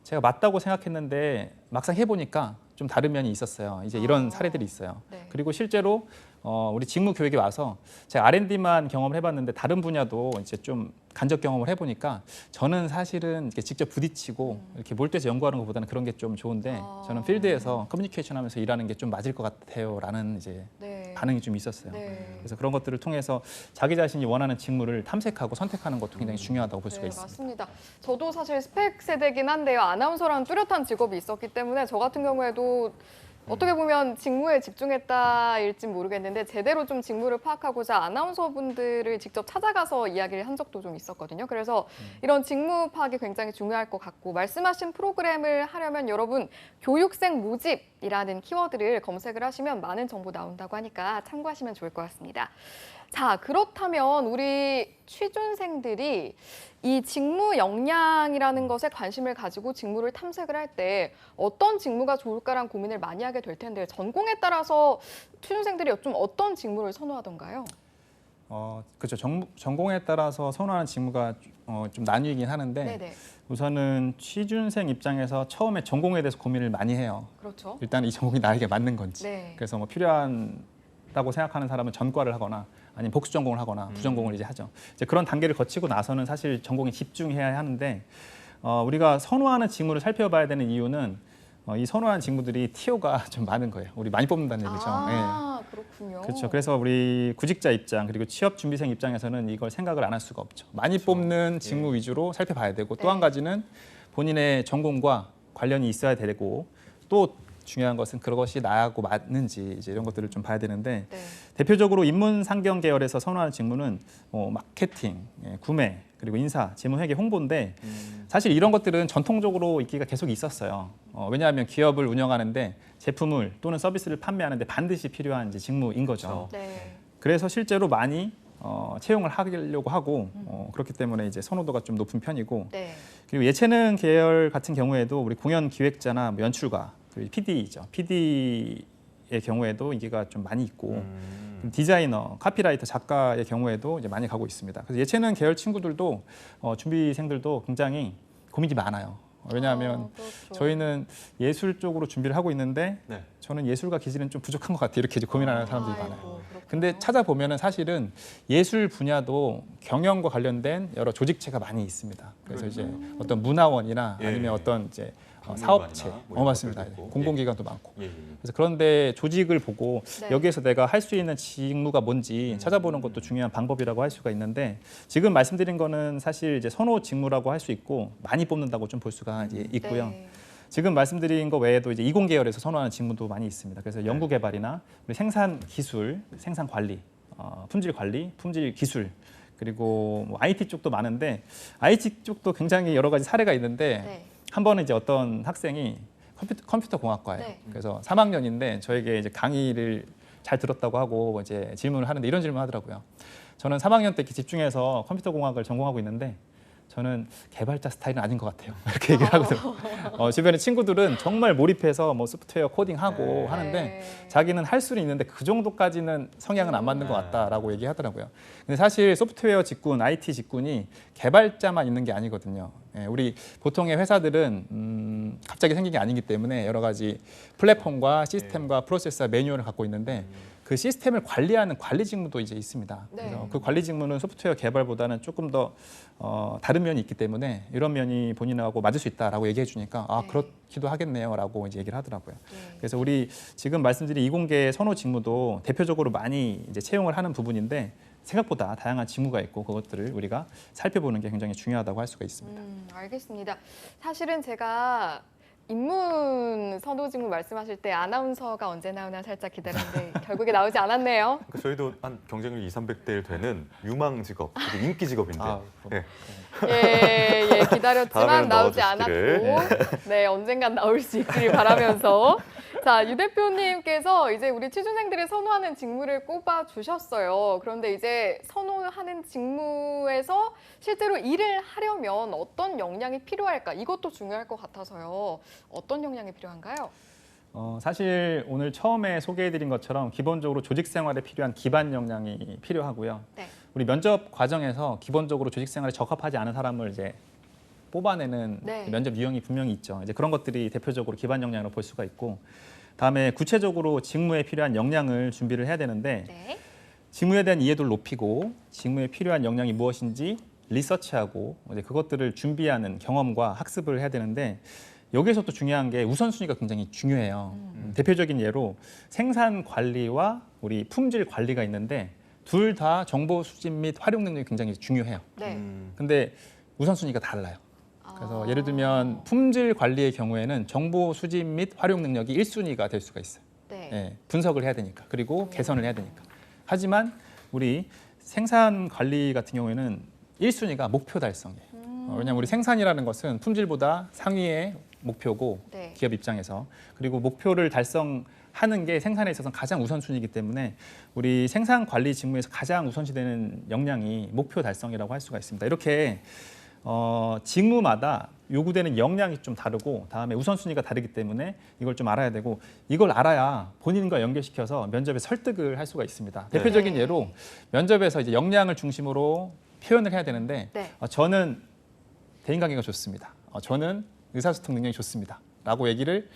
제가 맞다고 생각했는데 막상 해보니까 좀 다른 면이 있었어요. 이제 이런 사례들이 있어요. 네. 그리고 실제로 우리 직무 교육에 와서 제가 R&D만 경험을 해봤는데 다른 분야도 이제 좀 간접 경험을 해보니까 저는 사실은 이렇게 직접 부딪히고 이렇게 몰두해서 연구하는 것보다는 그런 게 좀 좋은데 저는 필드에서 커뮤니케이션 하면서 일하는 게 좀 맞을 것 같아요라는 이제 네. 반응이 좀 있었어요. 네. 그래서 그런 것들을 통해서 자기 자신이 원하는 직무를 탐색하고 선택하는 것도 굉장히 중요하다고 볼 수가 네, 있습니다. 맞습니다. 저도 사실 스펙 세대긴 한데요. 아나운서라는 뚜렷한 직업이 있었기 때문에 저 같은 경우에도 어떻게 보면 직무에 집중했다일진 모르겠는데 제대로 좀 직무를 파악하고자 아나운서분들을 직접 찾아가서 이야기를 한 적도 좀 있었거든요. 그래서 이런 직무 파악이 굉장히 중요할 것 같고 말씀하신 프로그램을 하려면 여러분 교육생 모집이라는 키워드를 검색을 하시면 많은 정보 나온다고 하니까 참고하시면 좋을 것 같습니다. 자, 그렇다면 우리 취준생들이 이 직무 역량이라는 것에 관심을 가지고 직무를 탐색을 할 때 어떤 직무가 좋을까란 고민을 많이 하게 될 텐데 전공에 따라서 취준생들이 좀 어떤 직무를 선호하던가요? 그렇죠. 전공에 따라서 선호하는 직무가 좀 나뉘긴 하는데 네네. 우선은 취준생 입장에서 처음에 전공에 대해서 고민을 많이 해요. 그렇죠. 일단 이 전공이 나에게 맞는 건지. 네. 그래서 뭐 필요하다고 생각하는 사람은 전과를 하거나 아니면 복수 전공을 하거나 부전공을 이제 하죠. 이제 그런 단계를 거치고 나서는 사실 전공에 집중해야 하는데 우리가 선호하는 직무를 살펴봐야 되는 이유는 이 선호하는 직무들이 티오가 좀 많은 거예요. 우리 많이 뽑는다는 얘기죠. 아, 그렇군요. 그렇죠. 그래서 우리 구직자 입장 그리고 취업 준비생 입장에서는 이걸 생각을 안 할 수가 없죠. 많이 뽑는 직무 위주로 살펴봐야 되고 또 한 네. 가지는 본인의 전공과 관련이 있어야 되고 또 중요한 것은 그것이 나하고 맞는지 이제 이런 것들을 좀 봐야 되는데 네. 대표적으로 인문 상경 계열에서 선호하는 직무는 마케팅, 구매 그리고 인사, 재무회계, 홍보인데 사실 이런 것들은 전통적으로 인기가 계속 있었어요. 왜냐하면 기업을 운영하는데 제품을 또는 서비스를 판매하는데 반드시 필요한 이제 직무인 거죠. 네. 그래서 실제로 많이 채용을 하려고 하고 그렇기 때문에 이제 선호도가 좀 높은 편이고 네. 그리고 예체능 계열 같은 경우에도 우리 공연 기획자나 뭐 연출가 그리고 PD죠. PD의 경우에도 인기가 좀 많이 있고 디자이너, 카피라이터, 작가의 경우에도 이제 많이 가고 있습니다. 그래서 예체능 계열 친구들도 준비생들도 굉장히 고민이 많아요. 왜냐하면 그렇죠. 저희는 예술 쪽으로 준비를 하고 있는데 네. 저는 예술과 기술은 좀 부족한 것 같아요. 이렇게 이제 고민하는 사람들이 아이고, 많아요. 그렇군요. 근데 찾아보면은 사실은 예술 분야도 경영과 관련된 여러 조직체가 많이 있습니다. 그래서 이제 어떤 문화원이나 예. 아니면 어떤 이제 박물관이나 사업체, 뭐 이런 맞습니다. 것들도 있고. 공공기관도 많고. 예. 그래서 그런데 조직을 보고 네. 여기에서 내가 할 수 있는 직무가 뭔지 찾아보는 것도 중요한 방법이라고 할 수가 있는데 지금 말씀드린 거는 사실 이제 선호 직무라고 할 수 있고 많이 뽑는다고 좀 볼 수가 이제 있고요. 네. 지금 말씀드린 거 외에도 이제 이공 계열에서 선호하는 직무도 많이 있습니다. 그래서 연구 개발이나 우리 생산 기술, 생산 관리, 품질 관리, 품질 기술 그리고 뭐 IT 쪽도 많은데 IT 쪽도 굉장히 여러 가지 사례가 있는데 네. 한 번은 이제 어떤 학생이 컴퓨터 공학과예요. 네. 그래서 3학년인데 저에게 이제 강의를 잘 들었다고 하고 이제 질문을 하는데 이런 질문을 하더라고요. 저는 3학년 때 이렇게 집중해서 컴퓨터 공학을 전공하고 있는데 저는 개발자 스타일은 아닌 것 같아요. 이렇게 얘기를 하거든요. 주변에 친구들은 정말 몰입해서 뭐 소프트웨어 코딩하고 하는데 네. 자기는 할 수는 있는데 그 정도까지는 성향은 안 맞는 것 같다라고 얘기하더라고요. 근데 사실 소프트웨어 직군, IT 직군이 개발자만 있는 게 아니거든요. 우리 보통의 회사들은 갑자기 생긴 게 아니기 때문에 여러 가지 플랫폼과 시스템과 프로세스와 매뉴얼을 갖고 있는데 그 시스템을 관리하는 관리 직무도 이제 있습니다. 네. 그래서 그 관리 직무는 소프트웨어 개발보다는 조금 더 다른 면이 있기 때문에 이런 면이 본인하고 맞을 수 있다라고 얘기해 주니까 네. 그렇기도 하겠네요라고 이제 얘기를 하더라고요. 네. 그래서 우리 지금 말씀드린 이공계 선호 직무도 대표적으로 많이 이제 채용을 하는 부분인데 생각보다 다양한 직무가 있고 그것들을 우리가 살펴보는 게 굉장히 중요하다고 할 수가 있습니다. 알겠습니다. 사실은 제가 인문 선호 직무 말씀하실 때 아나운서가 언제 나오나 살짝 기다렸는데 결국에 나오지 않았네요. 그러니까 저희도 한 경쟁률 200~300대 되는 유망 직업, 그리고 인기 직업인데. 예. 예, 기다렸지만 다음에는 나오지 않았고, 넣어주시기를. 네, 언젠간 나올 수 있기를 바라면서. 자, 유 대표님께서 이제 우리 취준생들이 선호하는 직무를 꼽아 주셨어요. 그런데 이제 선호하는 직무에서 실제로 일을 하려면 어떤 역량이 필요할까? 이것도 중요할 것 같아서요. 어떤 역량이 필요한가요? 사실 오늘 처음에 소개해드린 것처럼 기본적으로 조직 생활에 필요한 기반 역량이 필요하고요. 네. 우리 면접 과정에서 기본적으로 조직 생활에 적합하지 않은 사람을 이제 뽑아내는 네. 면접 유형이 분명히 있죠. 이제 그런 것들이 대표적으로 기반 역량으로 볼 수가 있고, 다음에 구체적으로 직무에 필요한 역량을 준비를 해야 되는데 네. 직무에 대한 이해도를 높이고 직무에 필요한 역량이 무엇인지 리서치하고 이제 그것들을 준비하는 경험과 학습을 해야 되는데 여기에서 또 중요한 게 우선순위가 굉장히 중요해요. 대표적인 예로 생산 관리와 우리 품질 관리가 있는데 둘 다 정보 수집 및 활용 능력이 굉장히 중요해요. 네. 근데 우선순위가 달라요. 그래서 아. 예를 들면 품질 관리의 경우에는 정보 수집 및 활용 능력이 1순위가 될 수가 있어요. 네. 예, 분석을 해야 되니까. 그리고 개선을 해야 되니까. 하지만 우리 생산 관리 같은 경우에는 1순위가 목표 달성이에요. 왜냐하면 우리 생산이라는 것은 품질보다 상위의 목표고 네. 기업 입장에서 그리고 목표를 달성하는 게 생산에 있어서 가장 우선순위이기 때문에 우리 생산 관리 직무에서 가장 우선시되는 역량이 목표 달성이라고 할 수가 있습니다. 이렇게 직무마다 요구되는 역량이 좀 다르고 다음에 우선순위가 다르기 때문에 이걸 좀 알아야 되고 이걸 알아야 본인과 연결시켜서 면접에 설득을 할 수가 있습니다. 네. 대표적인 네. 예로 면접에서 이제 역량을 중심으로 표현을 해야 되는데 네. 저는 대인관계가 좋습니다. 저는 의사소통 능력이 좋습니다. 라고 얘기를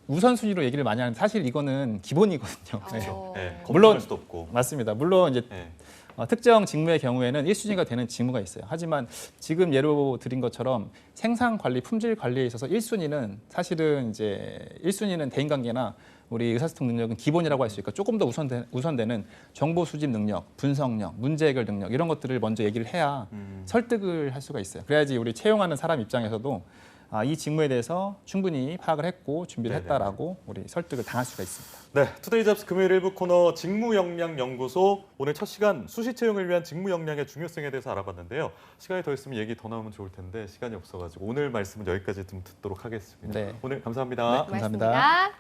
우선순위로 얘기를 많이 하는데 사실 이거는 기본이거든요. 네. 어. 네, 물론- 물론 수도 없고. 맞습니다. 물론 이제 네. 특정 직무의 경우에는 1순위가 되는 직무가 있어요. 하지만 지금 예로 드린 것처럼 생산 관리, 품질 관리에 있어서 1순위는 사실은 이제 1순위는 대인관계나 우리 의사소통 능력은 기본이라고 할 수 있고 조금 더 우선되는 정보 수집 능력, 분석력, 문제 해결 능력 이런 것들을 먼저 얘기를 해야 설득을 할 수가 있어요. 그래야지 우리 채용하는 사람 입장에서도 이 직무에 대해서 충분히 파악을 했고 준비를 네네. 했다라고 우리 설득을 당할 수가 있습니다. 네, 투데이 잡스 금요일 일부 코너 직무 역량 연구소 오늘 첫 시간 수시 채용을 위한 직무 역량의 중요성에 대해서 알아봤는데요. 시간이 더 있으면 얘기 더 나오면 좋을 텐데 시간이 없어가지고 오늘 말씀은 여기까지 좀 듣도록 하겠습니다. 네. 오늘 감사합니다. 감사합니다. 고맙습니다.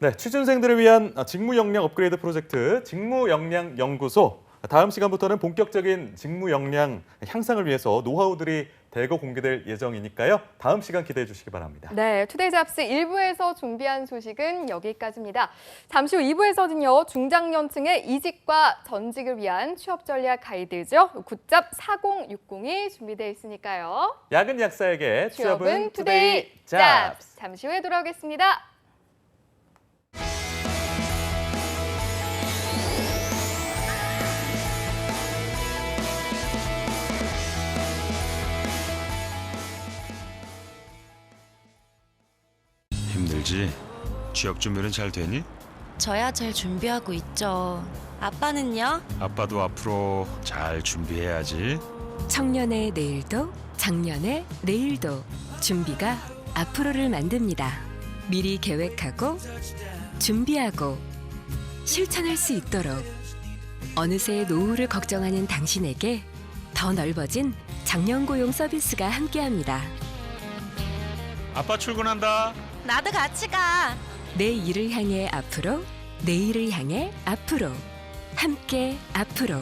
네, 취준생들을 위한 직무 역량 업그레이드 프로젝트 직무 역량 연구소. 다음 시간부터는 본격적인 직무 역량 향상을 위해서 노하우들이 대거 공개될 예정이니까요. 다음 시간 기대해 주시기 바랍니다. 네, 투데이 잡스 1부에서 준비한 소식은 여기까지입니다. 잠시 후 2부에서는요. 중장년층의 이직과 전직을 위한 취업 전략 가이드죠. 굿잡 4060이 준비되어 있으니까요. 야근 약사에게 취업은 투데이 잡스. 잠시 후에 돌아오겠습니다. 힘들지? 취업 준비는 잘 되니? 저야 잘 준비하고 있죠. 아빠는요? 아빠도 앞으로 잘 준비해야지. 청년의 내일도 작년의 내일도 준비가 앞으로를 만듭니다. 미리 계획하고 준비하고 실천할 수 있도록 어느새 노후를 걱정하는 당신에게 더 넓어진 장년고용 서비스가 함께합니다. 아빠 출근한다. 나도 같이 가. 내 일을 향해 앞으로, 내일을 향해 앞으로, 함께 앞으로.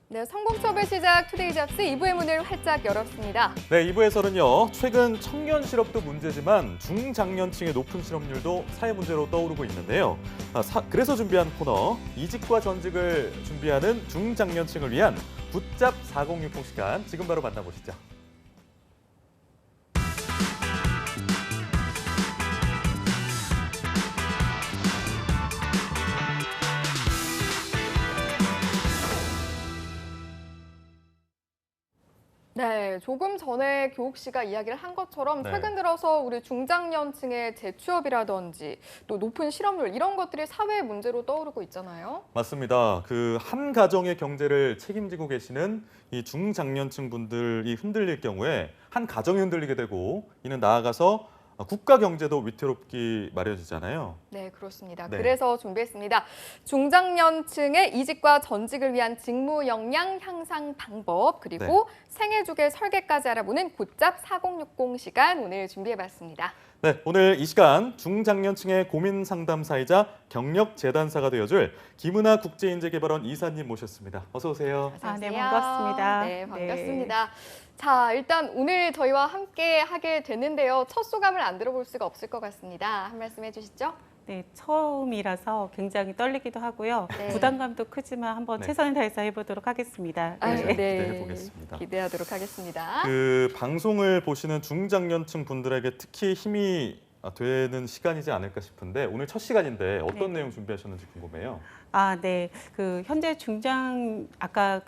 네, 성공 취업의 시작 투데이 잡스 2부의 문을 활짝 열었습니다. 네, 2부에서는요. 최근 청년 실업도 문제지만 중장년층의 높은 실업률도 사회 문제로 떠오르고 있는데요. 그래서 준비한 코너 이직과 전직을 준비하는 중장년층을 위한 굿잡 4060 시간 지금 바로 만나보시죠. 네, 조금 전에 교욱 씨가 이야기를 한 것처럼 네. 최근 들어서 우리 중장년층의 재취업이라든지 또 높은 실업률 이런 것들이 사회 문제로 떠오르고 있잖아요. 맞습니다. 그 한 가정의 경제를 책임지고 계시는 이 중장년층 분들이 흔들릴 경우에 한 가정이 흔들리게 되고 이는 나아가서 국가 경제도 위태롭기 마련이잖아요. 네, 그렇습니다. 네. 그래서 준비했습니다. 중장년층의 이직과 전직을 위한 직무 역량 향상 방법 그리고 생애주계 설계까지 알아보는 굿잡 4060 시간 오늘 준비해봤습니다. 네, 오늘 이 시간 중장년층의 고민 상담사이자 경력 재단사가 되어줄 김은하 국제인재개발원 이사님 모셨습니다. 어서 오세요. 어서 네, 오세요. 반갑습니다. 네, 반갑습니다. 자, 일단 오늘 저희와 함께 하게 되는데요. 첫 소감을 안 들어볼 수가 없을 것 같습니다. 한 말씀 해주시죠. 네, 처음이라서 굉장히 떨리기도 하고요. 네. 부담감도 크지만 한번 네. 최선을 다해서 해보도록 하겠습니다. 아유, 네. 기대해 보겠습니다. 기대하도록 하겠습니다. 그 방송을 보시는 중장년층 분들에게 특히 힘이 되는 시간이지 않을까 싶은데 오늘 첫 시간인데 어떤 네. 내용 준비하셨는지 궁금해요. 네. 현재 아까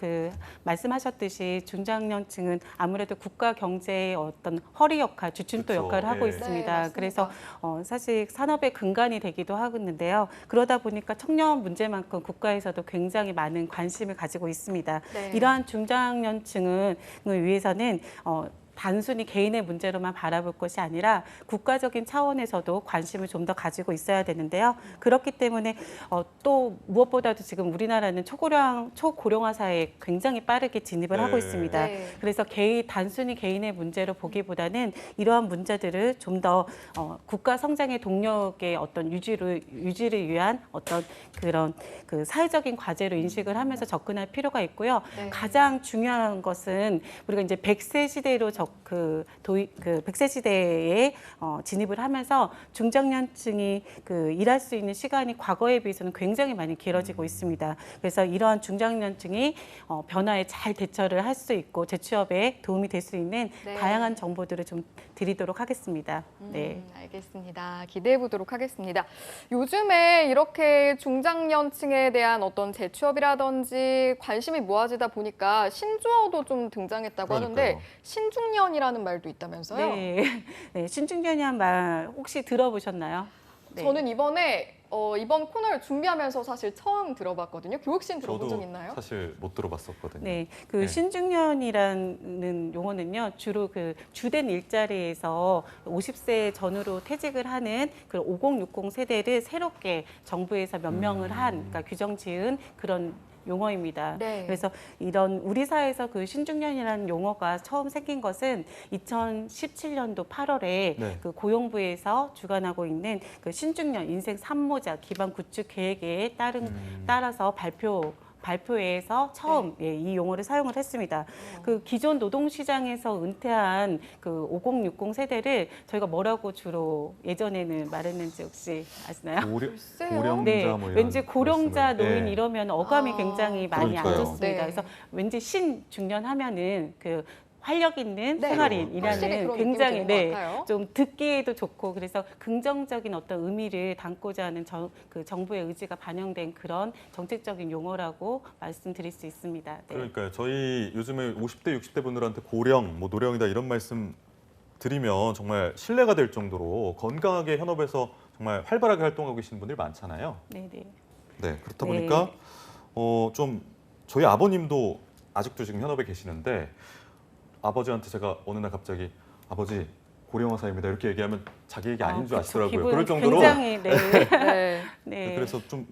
말씀하셨듯이 중장년층은 아무래도 국가 경제의 어떤 허리 역할, 주춤도 그쵸. 역할을 하고 예. 있습니다. 네, 맞습니다. 그래서 사실 산업의 근간이 되기도 하는데요. 그러다 보니까 청년 문제만큼 국가에서도 굉장히 많은 관심을 가지고 있습니다. 네. 이러한 중장년층을 위해서는 단순히 개인의 문제로만 바라볼 것이 아니라 국가적인 차원에서도 관심을 좀 더 가지고 있어야 되는데요. 그렇기 때문에 또 무엇보다도 지금 우리나라는 초고령화 사회에 굉장히 빠르게 진입을 네. 하고 있습니다. 네. 그래서 단순히 개인의 문제로 보기보다는 이러한 문제들을 좀 더 국가 성장의 동력의 어떤 유지를 위한 어떤 그런 사회적인 과제로 인식을 하면서 접근할 필요가 있고요. 네. 가장 중요한 것은 우리가 이제 100세 시대로 100세 시대에 진입을 하면서 중장년층이 일할 수 있는 시간이 과거에 비해서는 굉장히 많이 길어지고 있습니다. 그래서 이러한 중장년층이 변화에 잘 대처를 할 수 있고 재취업에 도움이 될 수 있는 네. 다양한 정보들을 좀 드리도록 하겠습니다. 네. 알겠습니다. 기대해 보도록 하겠습니다. 요즘에 이렇게 중장년층에 대한 어떤 재취업이라든지 관심이 모아지다 보니까 신조어도 좀 등장했다고 하는데 그러니까요. 신중년이라는 말도 있다면서요? 네. 네. 신중년이란 말 혹시 들어보셨나요? 네. 저는 이번 코너를 준비하면서 사실 처음 들어봤거든요. 교육신 들어본 적 저도 있나요? 사실 못 들어봤었거든요. 네, 네. 신중년이라는 용어는요, 주로 주된 일자리에서 50세 전후로 퇴직을 하는 5060 세대를 새롭게 정부에서 명명을 그러니까 규정 지은 그런 용어입니다. 네. 그래서 우리 사회에서 신중년이라는 용어가 처음 생긴 것은 2017년도 8월에 네. 고용부에서 주관하고 있는 신중년 인생 3모자 기반 구축 계획에 따라서 발표회에서 처음 이 용어를 사용을 했습니다. 기존 노동시장에서 은퇴한 5060 세대를 저희가 뭐라고 주로 예전에는 말했는지 혹시 아시나요? 글쎄요. 고령자 네, 뭐 이런 왠지 고령자 말씀을. 노인 네. 이러면 어감이 굉장히 많이 안 그러니까요. 좋습니다. 네. 그래서 왠지 신중년 하면은 활력 있는 네. 확실히 생활인이라는 그런 굉장히 느낌이 드는 것 같아요. 좀 듣기에도 좋고 그래서 긍정적인 어떤 의미를 담고자 하는 정부의 의지가 반영된 그런 정책적인 용어라고 말씀드릴 수 있습니다. 네. 그러니까요. 저희 요즘에 50대, 60대 분들한테 고령, 노령이다 이런 말씀 드리면 정말 신뢰가 될 정도로 건강하게 현업에서 정말 활발하게 활동하고 계시는 분들이 많잖아요. 네, 네. 네, 그렇다 네. 보니까 좀 저희 아버님도 아직도 지금 현업에 계시는데 아버지한테 제가 어느 날 갑자기 아버지 고령화 사입니다 이렇게 얘기하면 자기 얘기 아닌 줄 그쵸. 아시더라고요. 기분 그럴 정도로 굉장히 네. 네. 네. 그래서 좀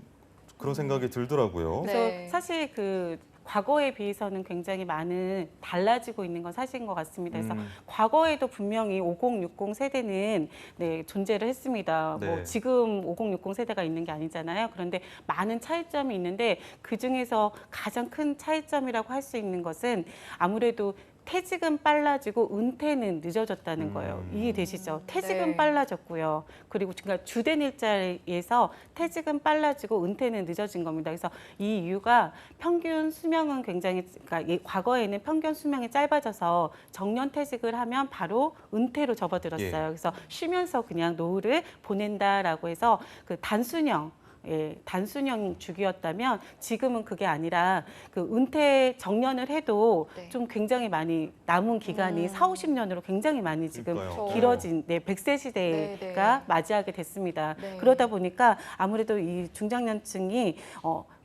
그런 생각이 들더라고요. 네. 그래서 사실 과거에 비해서는 굉장히 많은 달라지고 있는 건 사실인 것 같습니다. 그래서 과거에도 분명히 5060 세대는 존재를 했습니다. 네. 지금 5060 세대가 있는 게 아니잖아요. 그런데 많은 차이점이 있는데 그중에서 가장 큰 차이점이라고 할 수 있는 것은 아무래도 퇴직은 빨라지고 은퇴는 늦어졌다는 거예요. 이해되시죠? 퇴직은 네. 빨라졌고요. 그리고 그러니까 주된 일자리에서 퇴직은 빨라지고 은퇴는 늦어진 겁니다. 그래서 이 이유가 평균 수명은 그러니까 과거에는 평균 수명이 짧아져서 정년퇴직을 하면 바로 은퇴로 접어들었어요. 예. 그래서 쉬면서 그냥 노후를 보낸다라고 해서 단순형 주기였다면 지금은 그게 아니라 정년을 해도 네. 좀 굉장히 많이 남은 기간이 4, 50년으로 굉장히 많이 지금 그러니까요. 길어진 100세 시대가 네, 네. 맞이하게 됐습니다. 네. 그러다 보니까 아무래도 이 중장년층이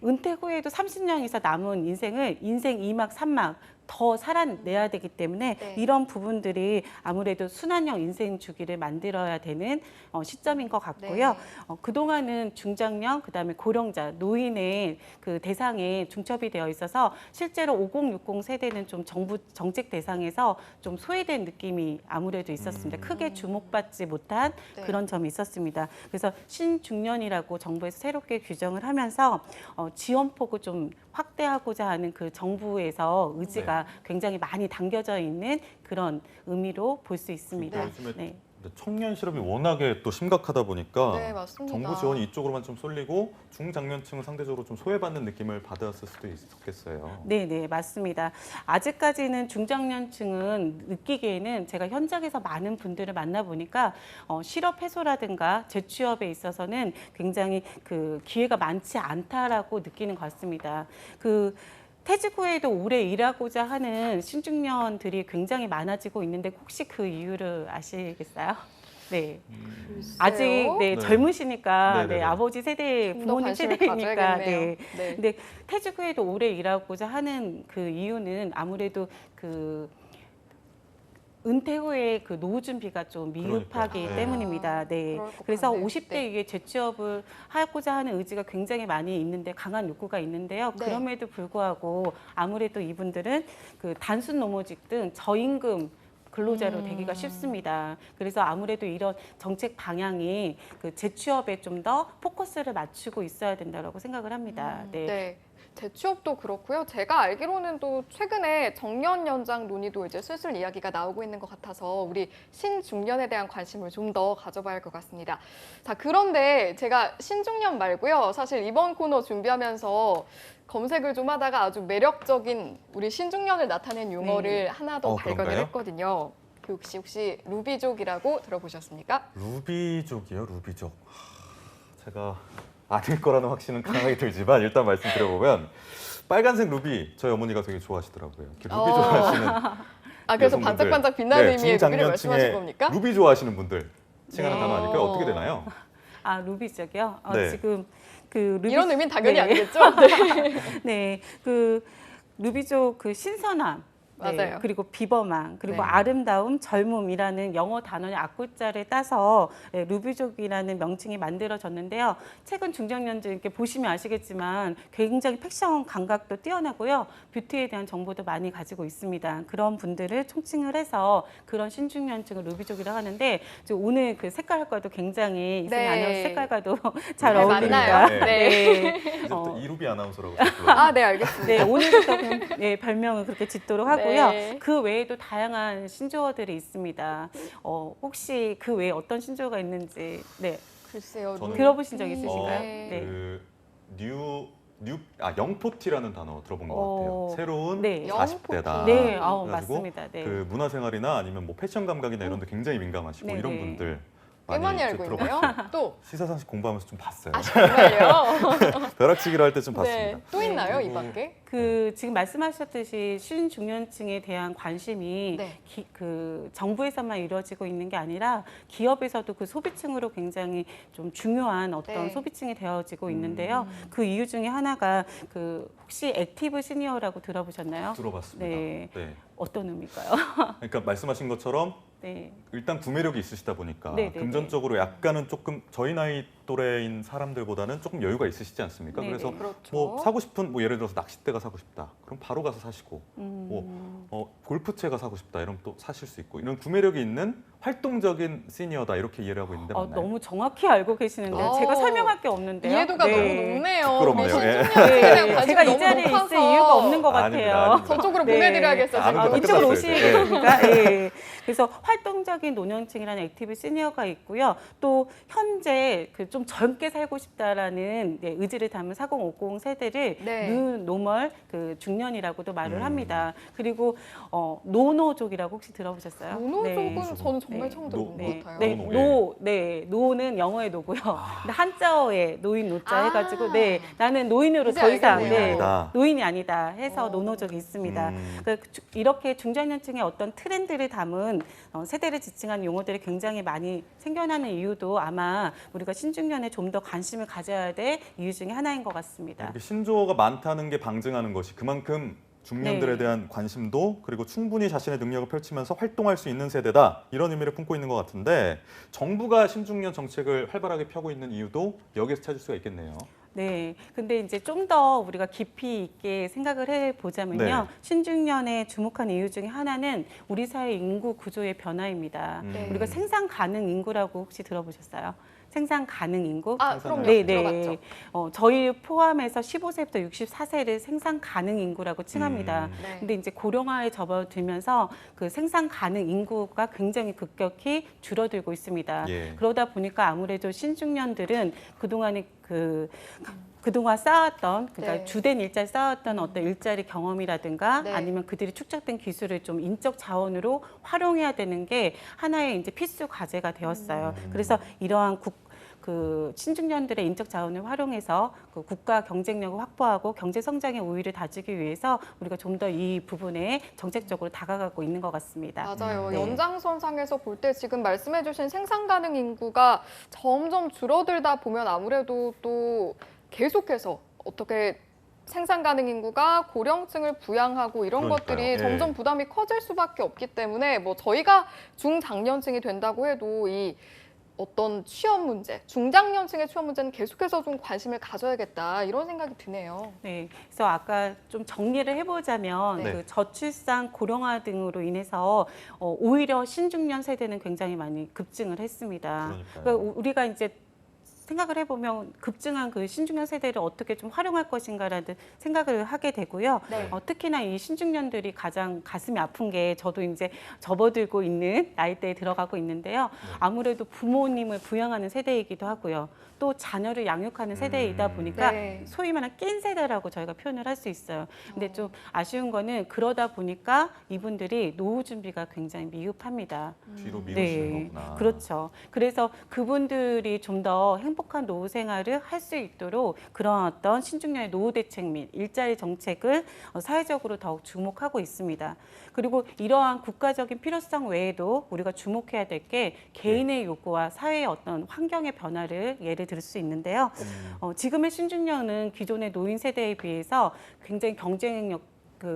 은퇴 후에도 30년 이상 남은 인생을 인생 2막, 3막 더 살아내야 되기 때문에 네. 이런 부분들이 아무래도 순환형 인생 주기를 만들어야 되는 시점인 것 같고요. 네. 그동안은 중장년, 그다음에 고령자, 노인의 대상에 중첩이 되어 있어서 실제로 5060 세대는 좀 정부 정책 대상에서 좀 소외된 느낌이 아무래도 있었습니다. 크게 주목받지 못한 네. 그런 점이 있었습니다. 그래서 신중년이라고 정부에서 새롭게 규정을 하면서 지원폭을 좀 확대하고자 하는 정부에서 의지가 굉장히 많이 담겨져 있는 그런 의미로 볼 수 있습니다. 요즘에 네. 근데 청년 실업이 워낙에 또 심각하다 보니까 네, 맞습니다. 정부 지원이 이쪽으로만 좀 쏠리고 중장년층은 상대적으로 좀 소외받는 느낌을 받았을 수도 있었겠어요. 네, 맞습니다. 아직까지는 중장년층은 느끼기에는 제가 현장에서 많은 분들을 만나보니까 실업 해소라든가 재취업에 있어서는 굉장히 그 기회가 많지 않다라고 느끼는 것 같습니다. 퇴직 후에도 오래 일하고자 하는 신중년들이 굉장히 많아지고 있는데 혹시 그 이유를 아시겠어요? 네. 아직 네. 젊으시니까 네네네. 아버지 세대, 좀더 부모님 관심을 세대니까 가져야겠네요. 네. 근데 퇴직 후에도 오래 일하고자 하는 그 이유는 아무래도 은퇴 후에 그 노후 준비가 좀 미흡하기 그러니까요. 네. 때문입니다. 네. 그럴 것 그래서 같네요. 50대 네. 이후에 재취업을 하고자 하는 의지가 굉장히 많이 있는데 강한 욕구가 있는데요. 네. 그럼에도 불구하고 아무래도 이분들은 그 단순 노무직 등 저임금 근로자로 되기가 쉽습니다. 그래서 아무래도 이런 정책 방향이 그 재취업에 좀 더 포커스를 맞추고 있어야 된다고 생각을 합니다. 네. 재취업도 그렇고요. 제가 알기로는 또 최근에 정년 연장 논의도 이제 슬슬 이야기가 나오고 있는 것 같아서 우리 신중년에 대한 관심을 좀 더 가져봐야 할 것 같습니다. 자, 그런데 제가 신중년 말고요. 사실 이번 코너 준비하면서 검색을 좀 하다가 아주 매력적인 우리 신중년을 나타낸 용어를 하나 더 발견을 그런가요? 했거든요. 그 혹시 루비족이라고 들어보셨습니까? 루비족이요, 루비족. 제가 아닐 거라는 확신은 강하게 들지만 일단 말씀드려보면 빨간색 루비 저희 어머니가 되게 좋아하시더라고요. 이렇게 루비 좋아하시는 그래서 여성분들. 반짝반짝 빛나는 의미의 루비를 중장년층에 말씀하신 겁니까? 루비 좋아하시는 분들 칭하는 네. 단어 아닐까요? 어떻게 되나요? 루비족이요? 네. 지금 그 루비 이런 의미는 당연히 네. 아니겠죠? 네. 네, 루비족 신선함. 네, 맞아요. 그리고 비범함, 그리고 네. 아름다움, 젊음이라는 영어 단어의 앞글자를 따서 루비족이라는 명칭이 만들어졌는데요. 최근 중장년층 이렇게 보시면 아시겠지만 굉장히 패션 감각도 뛰어나고요. 뷰티에 대한 정보도 많이 가지고 있습니다. 그런 분들을 총칭을 해서 그런 신중년층을 루비족이라고 하는데 오늘 그 색깔과도 굉장히 이승희 네. 아나운서 색깔과도 잘 네, 어울립니다. 맞나요? 네. 네. 이제부터 이루비 아나운서라고 네, 알겠습니다. 네, 오늘부터 별명을 그렇게 짓도록 하고요. 네. 그 외에도 다양한 신조어들이 있습니다. 혹시 그 외에 어떤 신조어가 있는지 글쎄요. 저는- 들어보신 적 있으신가요? 네. 영포티라는 단어 들어본 것 같아요. 새로운 네. 40대다. 네, 그래가지고 맞습니다. 네. 그 문화생활이나 아니면 뭐 패션 감각이나 이런 데 굉장히 민감하시고 네, 이런 네. 분들 꽤 많이 알고 이제 있네요. 또 시사상식 공부하면서 좀 봤어요. 정말요? 벼락치기를 할 때 좀 네. 봤습니다. 또 있나요, 이 그리고- 밖에? 지금 말씀하셨듯이 신중년층에 대한 관심이 네. 정부에서만 이루어지고 있는 게 아니라 기업에서도 그 소비층으로 굉장히 좀 중요한 어떤 네. 소비층이 되어지고 있는데요. 그 이유 중에 하나가 혹시 액티브 시니어라고 들어보셨나요? 들어봤습니다. 네. 네. 어떤 의미일까요? 그러니까 말씀하신 것처럼 네. 일단 구매력이 있으시다 보니까 네, 네, 금전적으로 약간은 조금 저희 나이 또래인 사람들보다는 조금 여유가 있으시지 않습니까? 네, 그래서 네. 그렇죠. 뭐 사고 싶은 예를 들어서 낚싯대가 사고 싶다. 그럼 바로 가서 사시고 골프채가 사고 싶다. 이러면 또 사실 수 있고 이런 구매력이 있는 활동적인 시니어다 이렇게 이해를 하고 있는데 맞나요? 너무 정확히 알고 계시는데요. 어. 제가 설명할 게 없는데요. 이해도가 너무 높네요. 부끄럽네요. 우리 예. 신중년에 대한 관심이 제가 이 너무 자리에 높아서 있을 이유가 없는 것 아닙니다, 같아요. 아닙니다. 저쪽으로 네. 보내드려야겠어요. 아는 지금. 거다 이쪽으로 끝났어요, 이제. 오시겠습니까? 예. 그래서 활동적인 노년층이라는 액티브 시니어가 있고요. 또 현재 좀 젊게 살고 싶다라는 의지를 담은 4050 세대를 네. 뉴 노멀 중년이라고도 말을 합니다. 그리고 노노족이라고 혹시 들어보셨어요? 노노족은 네. 저는 정말 네. 처음 들어본 노- 것 네, 같아요. 네, 노노, 노는 영어의 노고요. 근데 한자어에 노인 노자 해가지고 나는 노인으로 이제 더 이상 알겠네요. 노인이 아니다 해서 노노족이 있습니다. 그러니까 이렇게 중장년층의 어떤 트렌드를 담은 세대를 지칭한 용어들이 굉장히 많이 생겨나는 이유도 아마 우리가 신중년에 좀 더 관심을 가져야 될 이유 중에 하나인 것 같습니다. 이렇게 신조어가 많다는 게 방증하는 것이 그만큼 중년들에 네. 대한 관심도 그리고 충분히 자신의 능력을 펼치면서 활동할 수 있는 세대다 이런 의미를 품고 있는 것 같은데 정부가 신중년 정책을 활발하게 펴고 있는 이유도 여기에서 찾을 수가 있겠네요. 네, 근데 이제 좀 더 우리가 깊이 있게 생각을 해보자면요. 네. 신중년에 주목한 이유 중에 하나는 우리 사회 인구 구조의 변화입니다. 네. 우리가 생산 가능 인구라고 혹시 들어보셨어요? 생산 가능 인구. 아, 그럼요. 네, 들어봤죠. 저희 포함해서 15세부터 64세를 생산 가능 인구라고 칭합니다. 네. 근데 이제 고령화에 접어들면서 그 생산 가능 인구가 굉장히 급격히 줄어들고 있습니다. 예. 그러다 보니까 아무래도 신중년들은 그동안에 그동안 쌓았던, 그러니까 네. 주된 일자리 쌓았던 어떤 일자리 경험이라든가 네. 아니면 그들이 축적된 기술을 좀 인적 자원으로 활용해야 되는 게 하나의 이제 필수 과제가 되었어요. 그래서 이러한 그 신중년들의 인적 자원을 활용해서 그 국가 경쟁력을 확보하고 경제 성장의 우위를 다지기 위해서 우리가 좀 더 이 부분에 정책적으로 다가가고 있는 것 같습니다. 맞아요. 네. 연장선상에서 볼 때 지금 말씀해주신 생산 가능 인구가 점점 줄어들다 보면 아무래도 또 계속해서 어떻게 생산 가능 인구가 고령층을 부양하고 이런 그러니까요. 것들이 예. 점점 부담이 커질 수밖에 없기 때문에 뭐 저희가 중장년층이 된다고 해도 이 어떤 취업 문제, 중장년층의 취업 문제는 계속해서 좀 관심을 가져야겠다 이런 생각이 드네요. 네, 그래서 아까 좀 정리를 해보자면 네. 그 저출산, 고령화 등으로 인해서 오히려 신중년 세대는 굉장히 많이 급증을 했습니다. 그러니까요. 그러니까 우리가 이제 생각을 해보면 급증한 그 신중년 세대를 어떻게 좀 활용할 것인가라는 생각을 하게 되고요. 네. 특히나 이 신중년들이 가장 가슴이 아픈 게 저도 이제 접어들고 있는 나이대에 들어가고 있는데요. 아무래도 부모님을 부양하는 세대이기도 하고요. 또 자녀를 양육하는 세대이다 보니까 네. 소위 말하는 낀 세대라고 저희가 표현을 할 수 있어요. 근데 좀 아쉬운 거는 그러다 보니까 이분들이 노후 준비가 굉장히 미흡합니다. 뒤로 미루시는 네, 거구나. 그렇죠. 그래서 그분들이 좀 더 행복한 노후 생활을 할 수 있도록 그런 어떤 신중년의 노후 대책 및 일자리 정책을 사회적으로 더욱 주목하고 있습니다. 그리고 이러한 국가적인 필요성 외에도 우리가 주목해야 될 게 개인의 요구와 사회의 어떤 환경의 변화를 예를 들 수 있는데요. 지금의 신중년은 기존의 노인 세대에 비해서 굉장히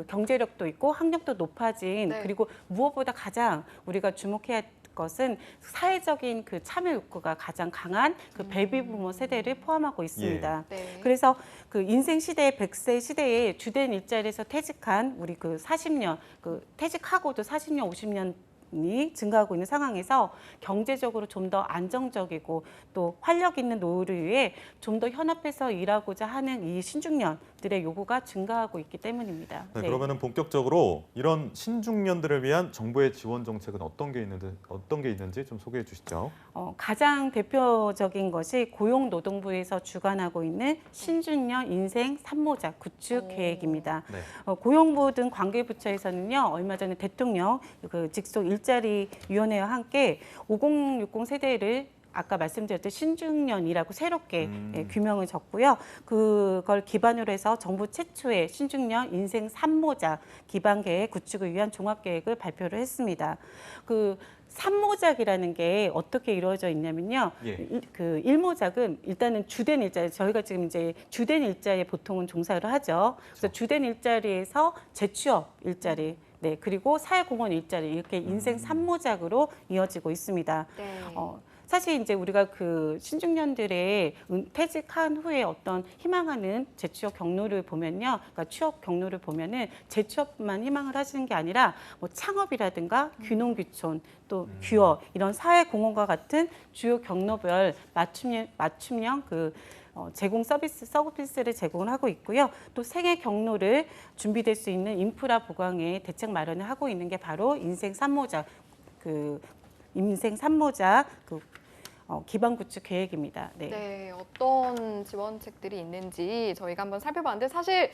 경제력도 있고 학력도 높아진 네. 그리고 무엇보다 가장 우리가 주목해야 할 것은 사회적인 그 참여 욕구가 가장 강한 그 베이비부머 세대를 포함하고 있습니다. 네. 그래서 그 인생 시대, 100세 시대에 주된 일자리에서 퇴직한 우리 그 40년, 그 퇴직하고도 40년, 50년 이 증가하고 있는 상황에서 경제적으로 좀 더 안정적이고 또 활력 있는 노후를 위해 좀 더 현업에서 일하고자 하는 이 신중년들의 요구가 증가하고 있기 때문입니다. 네, 그러면은 본격적으로 이런 신중년들을 위한 정부의 지원 정책은 어떤 게 있는지 좀 소개해 주시죠. 가장 대표적인 것이 고용노동부에서 주관하고 있는 신중년 인생 3모작 구축 계획입니다. 네. 고용부 등 관계부처에서는요, 얼마 전에 대통령 그 직속 일자리위원회와 함께 5060 세대를 아까 말씀드렸던 신중년이라고 새롭게 규명을 졌고요. 그걸 기반으로 해서 정부 최초의 신중년 인생 3모작 기반계획 구축을 위한 종합계획을 발표를 했습니다. 그 3모작이라는 게 어떻게 이루어져 있냐면요. 예. 그 1모작은 일단은 주된 일자리, 저희가 지금 이제 주된 일자리에 보통은 종사를 하죠. 그래서 주된 일자리에서 재취업 일자리, 네, 그리고 사회공헌 일자리 이렇게 인생 3모작으로 이어지고 있습니다. 네. 사실 이제 우리가 그 신중년들의 퇴직한 후에 어떤 희망하는 재취업 경로를 보면요, 그러니까 취업 경로를 보면은 재취업만 희망을 하시는 게 아니라 뭐 창업이라든가 귀농귀촌 또 귀업 이런 사회공헌과 같은 주요 경로별 맞춤형 그 제공 서비스를 제공을 하고 있고요. 또 생애 경로를 준비될 수 있는 인프라 보강에 대책 마련을 하고 있는 게 바로 인생 3모작 기반 구축 계획입니다. 네. 네, 어떤 지원책들이 있는지 저희가 한번 살펴봤는데 사실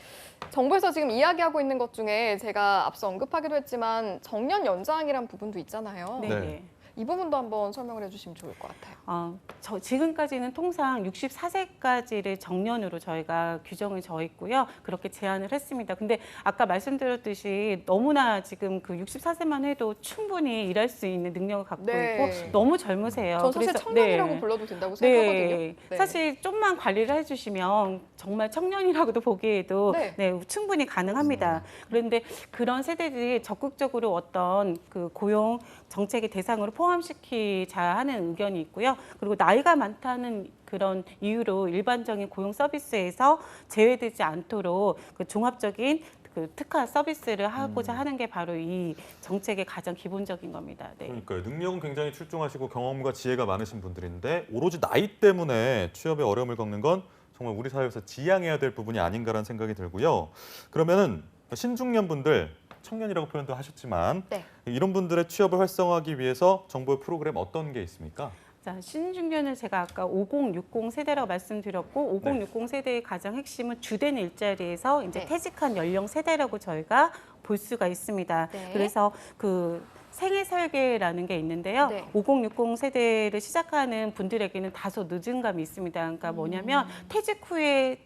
정부에서 지금 이야기하고 있는 것 중에 제가 앞서 언급하기도 했지만 정년 연장이란 부분도 있잖아요. 네. 네. 이 부분도 한번 설명을 해주시면 좋을 것 같아요. 지금까지는 통상 64세까지를 정년으로 저희가 규정을 정했고요. 그렇게 제안을 했습니다. 근데 아까 말씀드렸듯이 너무나 지금 그 64세만 해도 충분히 일할 수 있는 능력을 갖고 네. 있고 너무 젊으세요. 전 사실 그래서- 청년이라고 네. 불러도 된다고 생각하거든요. 네. 사실 좀만 관리를 해주시면 정말 청년이라고도 보기에도 네. 네, 충분히 가능합니다. 그런데 그런 세대들이 적극적으로 어떤 그 고용 정책의 대상으로 포함시키자 하는 의견이 있고요. 그리고 나이가 많다는 그런 이유로 일반적인 고용 서비스에서 제외되지 않도록 그 종합적인 그 특화 서비스를 하고자 하는 게 바로 이 정책의 가장 기본적인 겁니다. 네. 그러니까요. 능력은 굉장히 출중하시고 경험과 지혜가 많으신 분들인데 오로지 나이 때문에 취업에 어려움을 겪는 건 정말 우리 사회에서 지양해야 될 부분이 아닌가라는 생각이 들고요. 그러면은 신중년 분들, 청년이라고 표현도 하셨지만 네. 이런 분들의 취업을 활성화하기 위해서 정부의 프로그램 어떤 게 있습니까? 자, 신중년은 제가 아까 5060 세대라고 말씀드렸고 5060 세대의 가장 핵심은 주된 일자리에서 이제 네. 퇴직한 연령 세대라고 저희가 볼 수가 있습니다. 네. 그래서 그 생애 설계라는 게 있는데요. 네. 5060 세대를 시작하는 분들에게는 다소 늦은 감이 있습니다. 그러니까 뭐냐면 퇴직 후에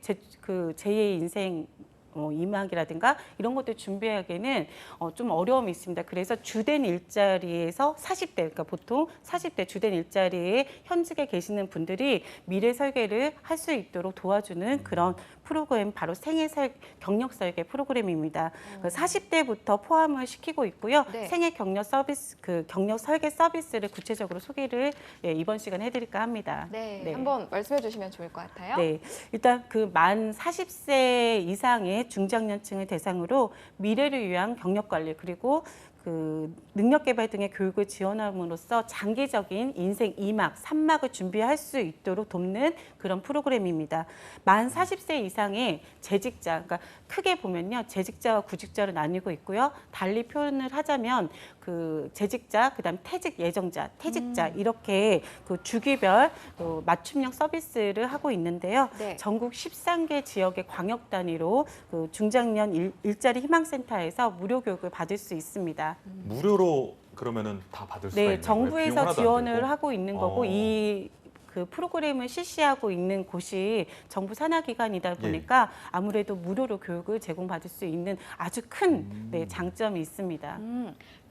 그 제2의 인생 임학이라든가 이런 것들 준비하기에는 좀 어려움이 있습니다. 그래서 주된 일자리에서 40대, 그러니까 보통 40대 주된 일자리에 현직에 계시는 분들이 미래 설계를 할 수 있도록 도와주는 그런 프로그램, 바로 경력 설계 프로그램입니다. 40대부터 포함을 시키고 있고요. 네. 생애 경력 서비스, 그 경력 설계 서비스를 구체적으로 소개를 이번 시간에 해드릴까 합니다. 네, 한번 말씀해 주시면 좋을 것 같아요. 네, 일단 그 만 40세 이상의 중장년층을 대상으로 미래를 위한 경력 관리 그리고 그 능력 개발 등의 교육을 지원함으로써 장기적인 인생 2막, 3막을 준비할 수 있도록 돕는 그런 프로그램입니다. 만 40세 이상의 재직자, 그러니까 크게 보면요, 재직자와 구직자로 나뉘고 있고요. 달리 표현을 하자면 그 재직자, 그다음 퇴직 예정자, 퇴직자 이렇게 그 주기별 맞춤형 서비스를 하고 있는데요. 네. 전국 13개 지역의 광역 단위로 그 중장년 일자리 희망센터에서 무료 교육을 받을 수 있습니다. 무료로 그러면은 다 받을 수가 네, 있는 거예요? 비용 정부에서 하나도 안 지원을 들고? 하고 있는 거고 이 그 프로그램을 실시하고 있는 곳이 정부 산하기관이다 보니까 아무래도 무료로 교육을 제공받을 수 있는 아주 큰 장점이 있습니다.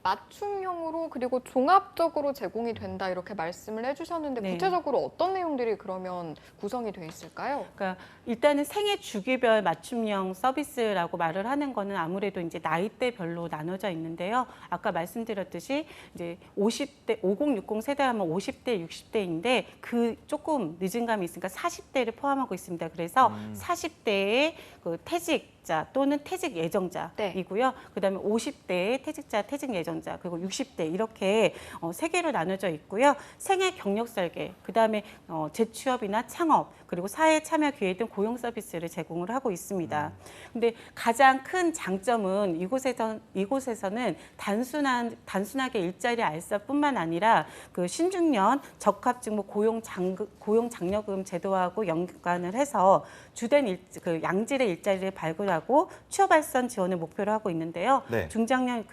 맞춤형으로 그리고 종합적으로 제공이 된다 이렇게 말씀을 해주셨는데 네. 구체적으로 어떤 내용들이 그러면 구성이 되어 있을까요? 그러니까 일단은 생애 주기별 맞춤형 서비스라고 말을 하는 거는 아무래도 이제 나이대별로 나눠져 있는데요. 아까 말씀드렸듯이 이제 50대 5060 세대하면 50대 60대인데 그 조금 늦은 감이 있으니까 40대를 포함하고 있습니다. 그래서 40대의 그 퇴직자 또는 퇴직 예정자이고요. 그다음에 50대의 퇴직자, 퇴직 예정자, 그리고 60대 이렇게 세 개로 나눠져 있고요. 생애 경력 설계, 그다음에 재취업이나 창업, 그리고 사회 참여 기회 등 고용 서비스를 제공을 하고 있습니다. 근데 가장 큰 장점은 이곳에서는 단순하게 일자리 알선뿐만 아니라 그 신중년 적합직무 고용 장려금 제도하고 연관을 해서 주된 그 양질의 일자리를 발굴하고 취업 알선 지원을 목표로 하고 있는데요. 네. 중장년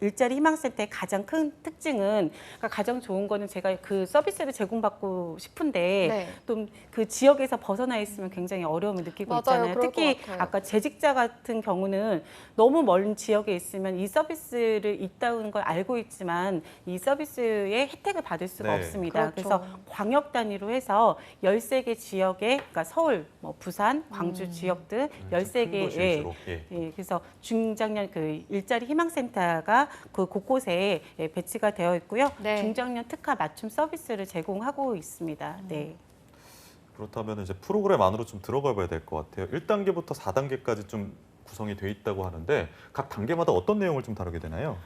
일자리 희망센터의 가장 큰 특징은, 그러니까 가장 좋은 거는 제가 그 서비스를 제공받고 싶은데 네. 또 그 지역에서 벗어나 있으면 굉장히 어려움을 느끼고 맞아요. 있잖아요. 그럴 특히 것 같아요. 아까 재직자 같은 경우는 너무 먼 지역에 있으면 이 서비스를 있다는 걸 알고 있지만 이 서비스의 혜택을 받을 수가 네. 없습니다. 그렇죠. 그래서 광역 단위로 해서 13개 지역에, 그러니까 서울, 부산, 광주 지역 등 큰 13개 도시 위주로. 그래서 중장년 그 일자리 희망센터가 그 곳곳에 배치가 되어 있고요. 네. 중장년 특화 맞춤 서비스를 제공하고 있습니다. 네. 그렇다면 이제 프로그램 안으로 좀 들어가 봐야 될 것 같아요. 1단계부터 4단계까지 좀 구성이 돼 있다고 하는데 각 단계마다 어떤 내용을 좀 다루게 되나요?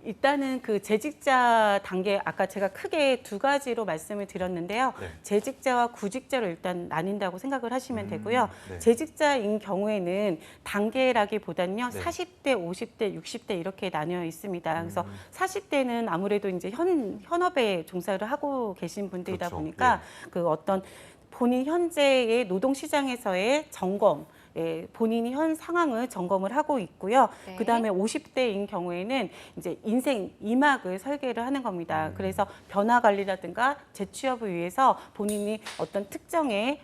일단은 그 재직자 단계, 아까 제가 크게 두 가지로 말씀을 드렸는데요. 네. 재직자와 구직자로 일단 나뉜다고 생각을 하시면 되고요. 네. 재직자인 경우에는 단계라기보다는요, 네. 40대, 50대, 60대 이렇게 나뉘어 있습니다. 그래서 40대는 아무래도 이제 현업에 종사를 하고 계신 분들이다 그렇죠. 보니까 그 어떤 본인 현재의 노동 시장에서의 점검, 본인이 현 상황을 점검을 하고 있고요. 네. 그다음에 50대인 경우에는 이제 인생 2막을 설계를 하는 겁니다. 그래서 변화 관리라든가 재취업을 위해서 본인이 어떤 특정의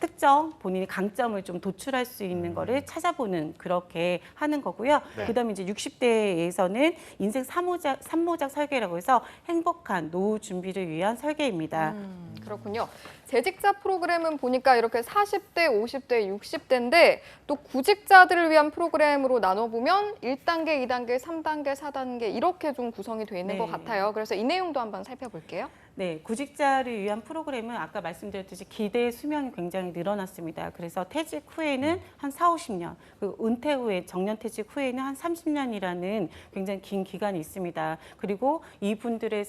특정 본인의 강점을 좀 도출할 수 있는 거를 찾아보는, 그렇게 하는 거고요. 네. 그다음에 이제 60대에서는 인생 3모작 설계라고 해서 행복한 노후 준비를 위한 설계입니다. 그렇군요. 재직자 프로그램은 보니까 이렇게 40대, 50대, 60대인데 또 구직자들을 위한 프로그램으로 나눠보면 1단계, 2단계, 3단계, 4단계 이렇게 좀 구성이 돼 있는 네. 것 같아요. 그래서 이 내용도 한번 살펴볼게요. 네, 구직자를 위한 프로그램은 아까 말씀드렸듯이 기대 수명이 굉장히 늘어났습니다. 그래서 퇴직 후에는 한 4, 50년, 그 은퇴 후에 정년퇴직 후에는 한 30년이라는 굉장히 긴 기간이 있습니다. 그리고 이분들의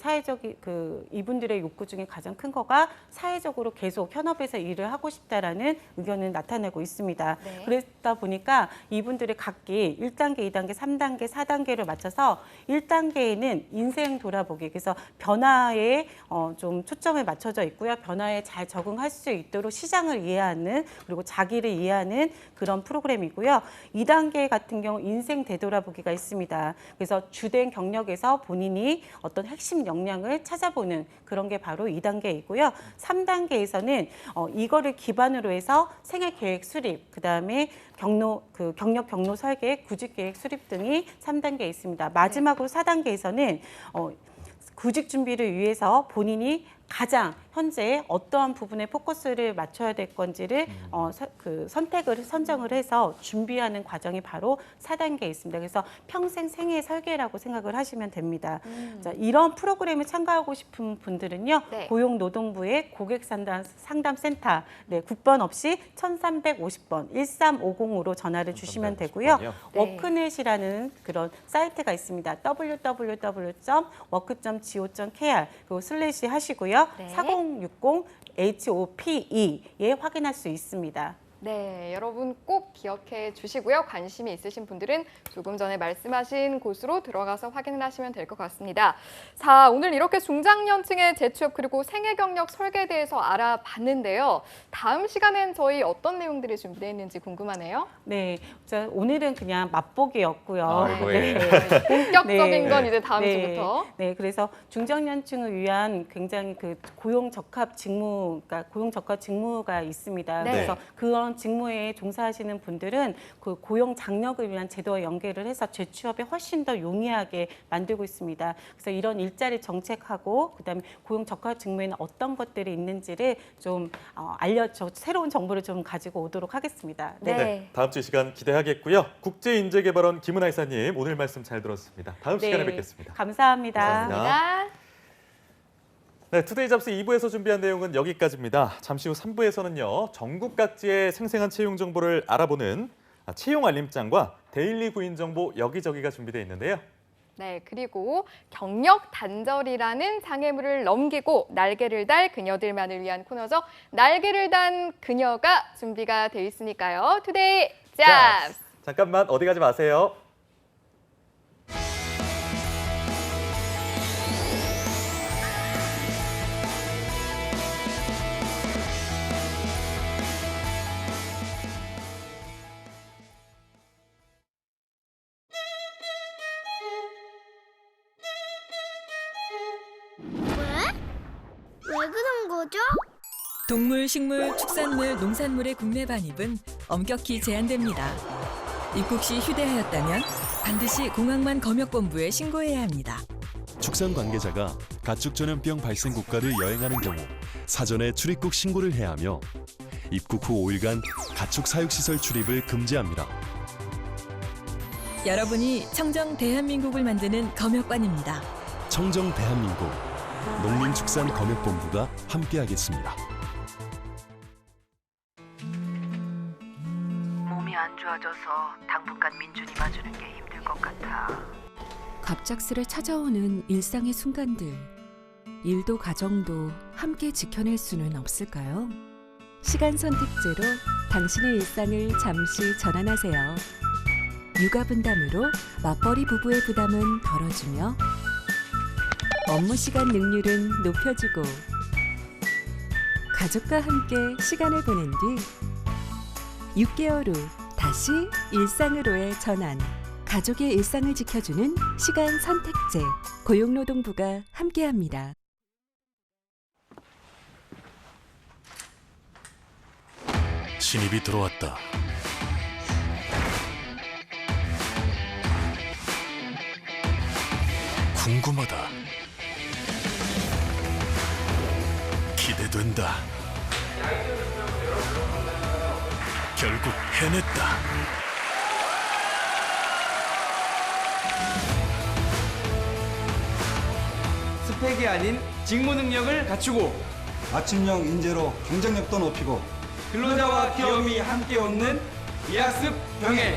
이분들의 욕구 중에 가장 큰 거가 사회적으로 계속 현업에서 일을 하고 싶다라는 의견을 나타내고 있습니다. 네. 그러다 보니까 이분들의 각기 1단계, 2단계, 3단계, 4단계를 맞춰서 1단계에는 인생 돌아보기, 그래서 변화에 좀 초점을 맞춰져 있고요. 변화에 잘 적응할 수 있도록 시장을 이해하는, 그리고 자기를 이해하는 그런 프로그램이고요. 2단계 같은 경우 인생 되돌아보기가 있습니다. 그래서 주된 경력에서 본인이 어떤 핵심 역량을 찾아보는 그런 게 바로 2단계이고요. 3단계에서는 이거를 기반으로 해서 생애 계획 수립, 그다음에 경력 경로 설계, 구직 계획 수립 등이 3단계에 있습니다. 마지막으로 4단계에서는 구직 준비를 위해서 본인이 가장 현재 어떠한 부분에 포커스를 맞춰야 될 건지를 선정을 해서 준비하는 과정이 바로 4단계에 있습니다. 그래서 평생 생애 설계라고 생각을 하시면 됩니다. 자, 이런 프로그램을 참가하고 싶은 분들은요. 네. 고용노동부의 고객상담센터 국번 없이 1350번 1350으로 전화를 주시면 되고요. 네. 워크넷이라는 그런 사이트가 있습니다. www.work.go.kr 그리고 슬래시 하시고요. 네. 4060 HOPE에 확인할 수 있습니다. 네, 여러분 꼭 기억해 주시고요. 관심이 있으신 분들은 조금 전에 말씀하신 곳으로 들어가서 확인을 하시면 될 것 같습니다. 자, 오늘 이렇게 중장년층의 재취업 그리고 생애 경력 설계에 대해서 알아봤는데요. 다음 시간엔 저희 어떤 내용들이 준비되어 있는지 궁금하네요. 네, 자, 오늘은 그냥 맛보기였고요. 네. 본격적인 네. 건 이제 다음 네. 주부터. 네, 그래서 중장년층을 위한 굉장히 그 고용 적합 직무가 있습니다. 네. 그래서 그런 직무에 종사하시는 분들은 그 고용 장려를 위한 제도와 연계를 해서 재취업에 훨씬 더 용이하게 만들고 있습니다. 그래서 이런 일자리 정책하고 그다음에 고용 적합 직무에는 어떤 것들이 있는지를 좀 새로운 정보를 좀 가지고 오도록 하겠습니다. 네. 다음 주 이 시간 기대하겠고요. 국제인재개발원 김은하 이사님 오늘 말씀 잘 들었습니다. 다음 시간에 뵙겠습니다. 감사합니다. 감사합니다. 감사합니다. 네, 투데이 잡스 2부에서 준비한 내용은 여기까지입니다. 잠시 후 3부에서는요. 전국 각지의 생생한 채용 정보를 알아보는 채용 알림장과 데일리 구인 정보 여기저기가 준비되어 있는데요. 네, 그리고 경력 단절이라는 장애물을 넘기고 날개를 달 그녀들만을 위한 코너죠. 날개를 단 그녀가 준비가 돼 있으니까요. 투데이 잡스! 잠깐만 어디 가지 마세요. 왜 그런 거죠? 동물, 식물, 축산물, 농산물의 국내 반입은 엄격히 제한됩니다. 입국 시 휴대하였다면 반드시 공항만 검역본부에 신고해야 합니다. 축산 관계자가 가축 전염병 발생 국가를 여행하는 경우 사전에 출입국 신고를 해야 하며 입국 후 5일간 가축 사육시설 출입을 금지합니다. 여러분이 청정 대한민국을 만드는 검역관입니다. 청정 대한민국 농림축산검역본부가 함께하겠습니다. 몸이 안 좋아져서 당분간 민준이 봐주는 게 힘들 것 같아. 갑작스레 찾아오는 일상의 순간들. 일도 가정도 함께 지켜낼 수는 없을까요? 시간 선택제로 당신의 일상을 잠시 전환하세요. 육아 분담으로 맞벌이 부부의 부담은 덜어주며 업무 시간 능률은 높여주고 가족과 함께 시간을 보낸 뒤 6개월 후 다시 일상으로의 전환. 가족의 일상을 지켜주는 시간 선택제. 고용노동부가 함께합니다. 신입이 들어왔다. 궁금하다. 기대된다. 결국 해냈다. 스펙이 아닌 직무 능력을 갖추고 맞춤형 인재로 경쟁력도 높이고 근로자와 기업이 함께 얻는 이학습 병행.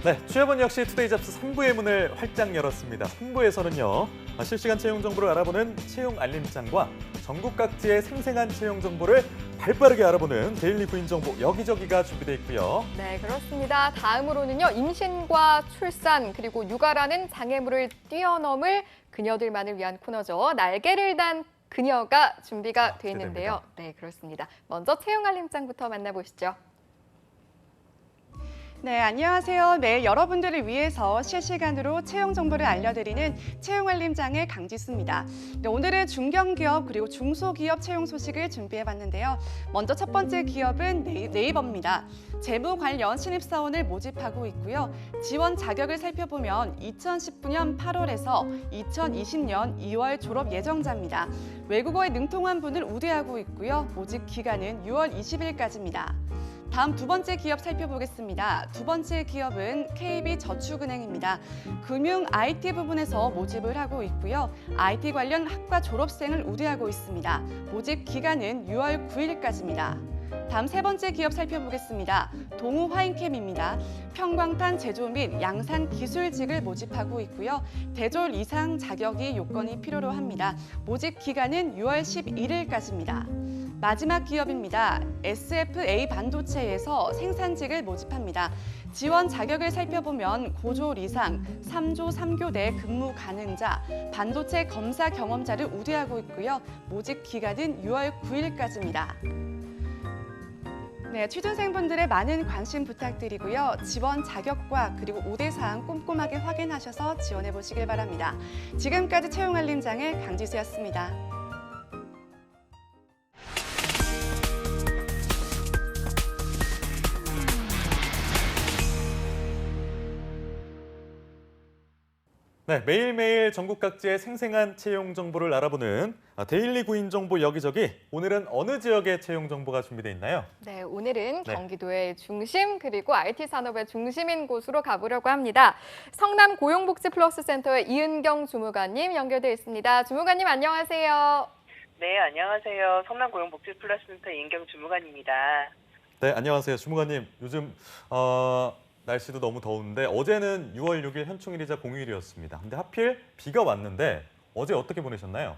네, 취업은 역시 투데이 잡스 3부의 문을 활짝 열었습니다. 3부에서는요, 실시간 채용 정보를 알아보는 채용 알림장과 전국 각지의 생생한 채용 정보를 발빠르게 알아보는 데일리 구인 정보 여기저기가 준비되어 있고요. 네, 그렇습니다. 다음으로는요, 임신과 출산 그리고 육아라는 장애물을 뛰어넘을 그녀들만을 위한 코너죠. 날개를 단 그녀가 준비가 돼 있는데요. 네, 그렇습니다. 먼저 채용 알림장부터 만나보시죠. 네, 안녕하세요. 매일 여러분들을 위해서 실시간으로 채용 정보를 알려드리는 채용 알림장의 강지수입니다. 네, 오늘은 중견기업 그리고 중소기업 채용 소식을 준비해봤는데요. 먼저 첫 번째 기업은 네이버입니다. 재무 관련 신입사원을 모집하고 있고요. 지원 자격을 살펴보면 2019년 8월에서 2020년 2월 졸업 예정자입니다. 외국어에 능통한 분을 우대하고 있고요. 모집 기간은 6월 20일까지입니다. 다음 두 번째 기업 살펴보겠습니다. 두 번째 기업은 KB저축은행입니다. 금융 IT 부분에서 모집을 하고 있고요. IT 관련 학과 졸업생을 우대하고 있습니다. 모집 기간은 6월 9일까지입니다. 다음 세 번째 기업 살펴보겠습니다. 동우화인캠입니다. 평광탄 제조 및 양산 기술직을 모집하고 있고요. 대졸 이상 자격이 요건이 필요로 합니다. 모집 기간은 6월 11일까지입니다. 마지막 기업입니다. SFA 반도체에서 생산직을 모집합니다. 지원 자격을 살펴보면 고졸 이상, 3조 3교대 근무 가능자, 반도체 검사 경험자를 우대하고 있고요. 모집 기간은 6월 9일까지입니다. 네, 취준생분들의 많은 관심 부탁드리고요. 지원 자격과 그리고 우대사항 꼼꼼하게 확인하셔서 지원해 보시길 바랍니다. 지금까지 채용 알림장의 강지수였습니다. 네, 매일매일 전국 각지의 생생한 채용 정보를 알아보는 데일리 구인 정보 여기저기. 오늘은 어느 지역의 채용 정보가 준비되어 있나요? 네, 오늘은 네. 경기도의 중심 그리고 IT 산업의 중심인 곳으로 가보려고 합니다. 성남 고용복지플러스센터의 이은경 주무관님 연결돼 있습니다. 주무관님 안녕하세요. 네, 안녕하세요. 성남 고용복지플러스센터 이은경 주무관입니다. 네, 안녕하세요. 주무관님, 요즘 날씨도 너무 더운데 어제는 6월 6일 현충일이자 공휴일이었습니다. 근데 하필 비가 왔는데 어제 어떻게 보내셨나요?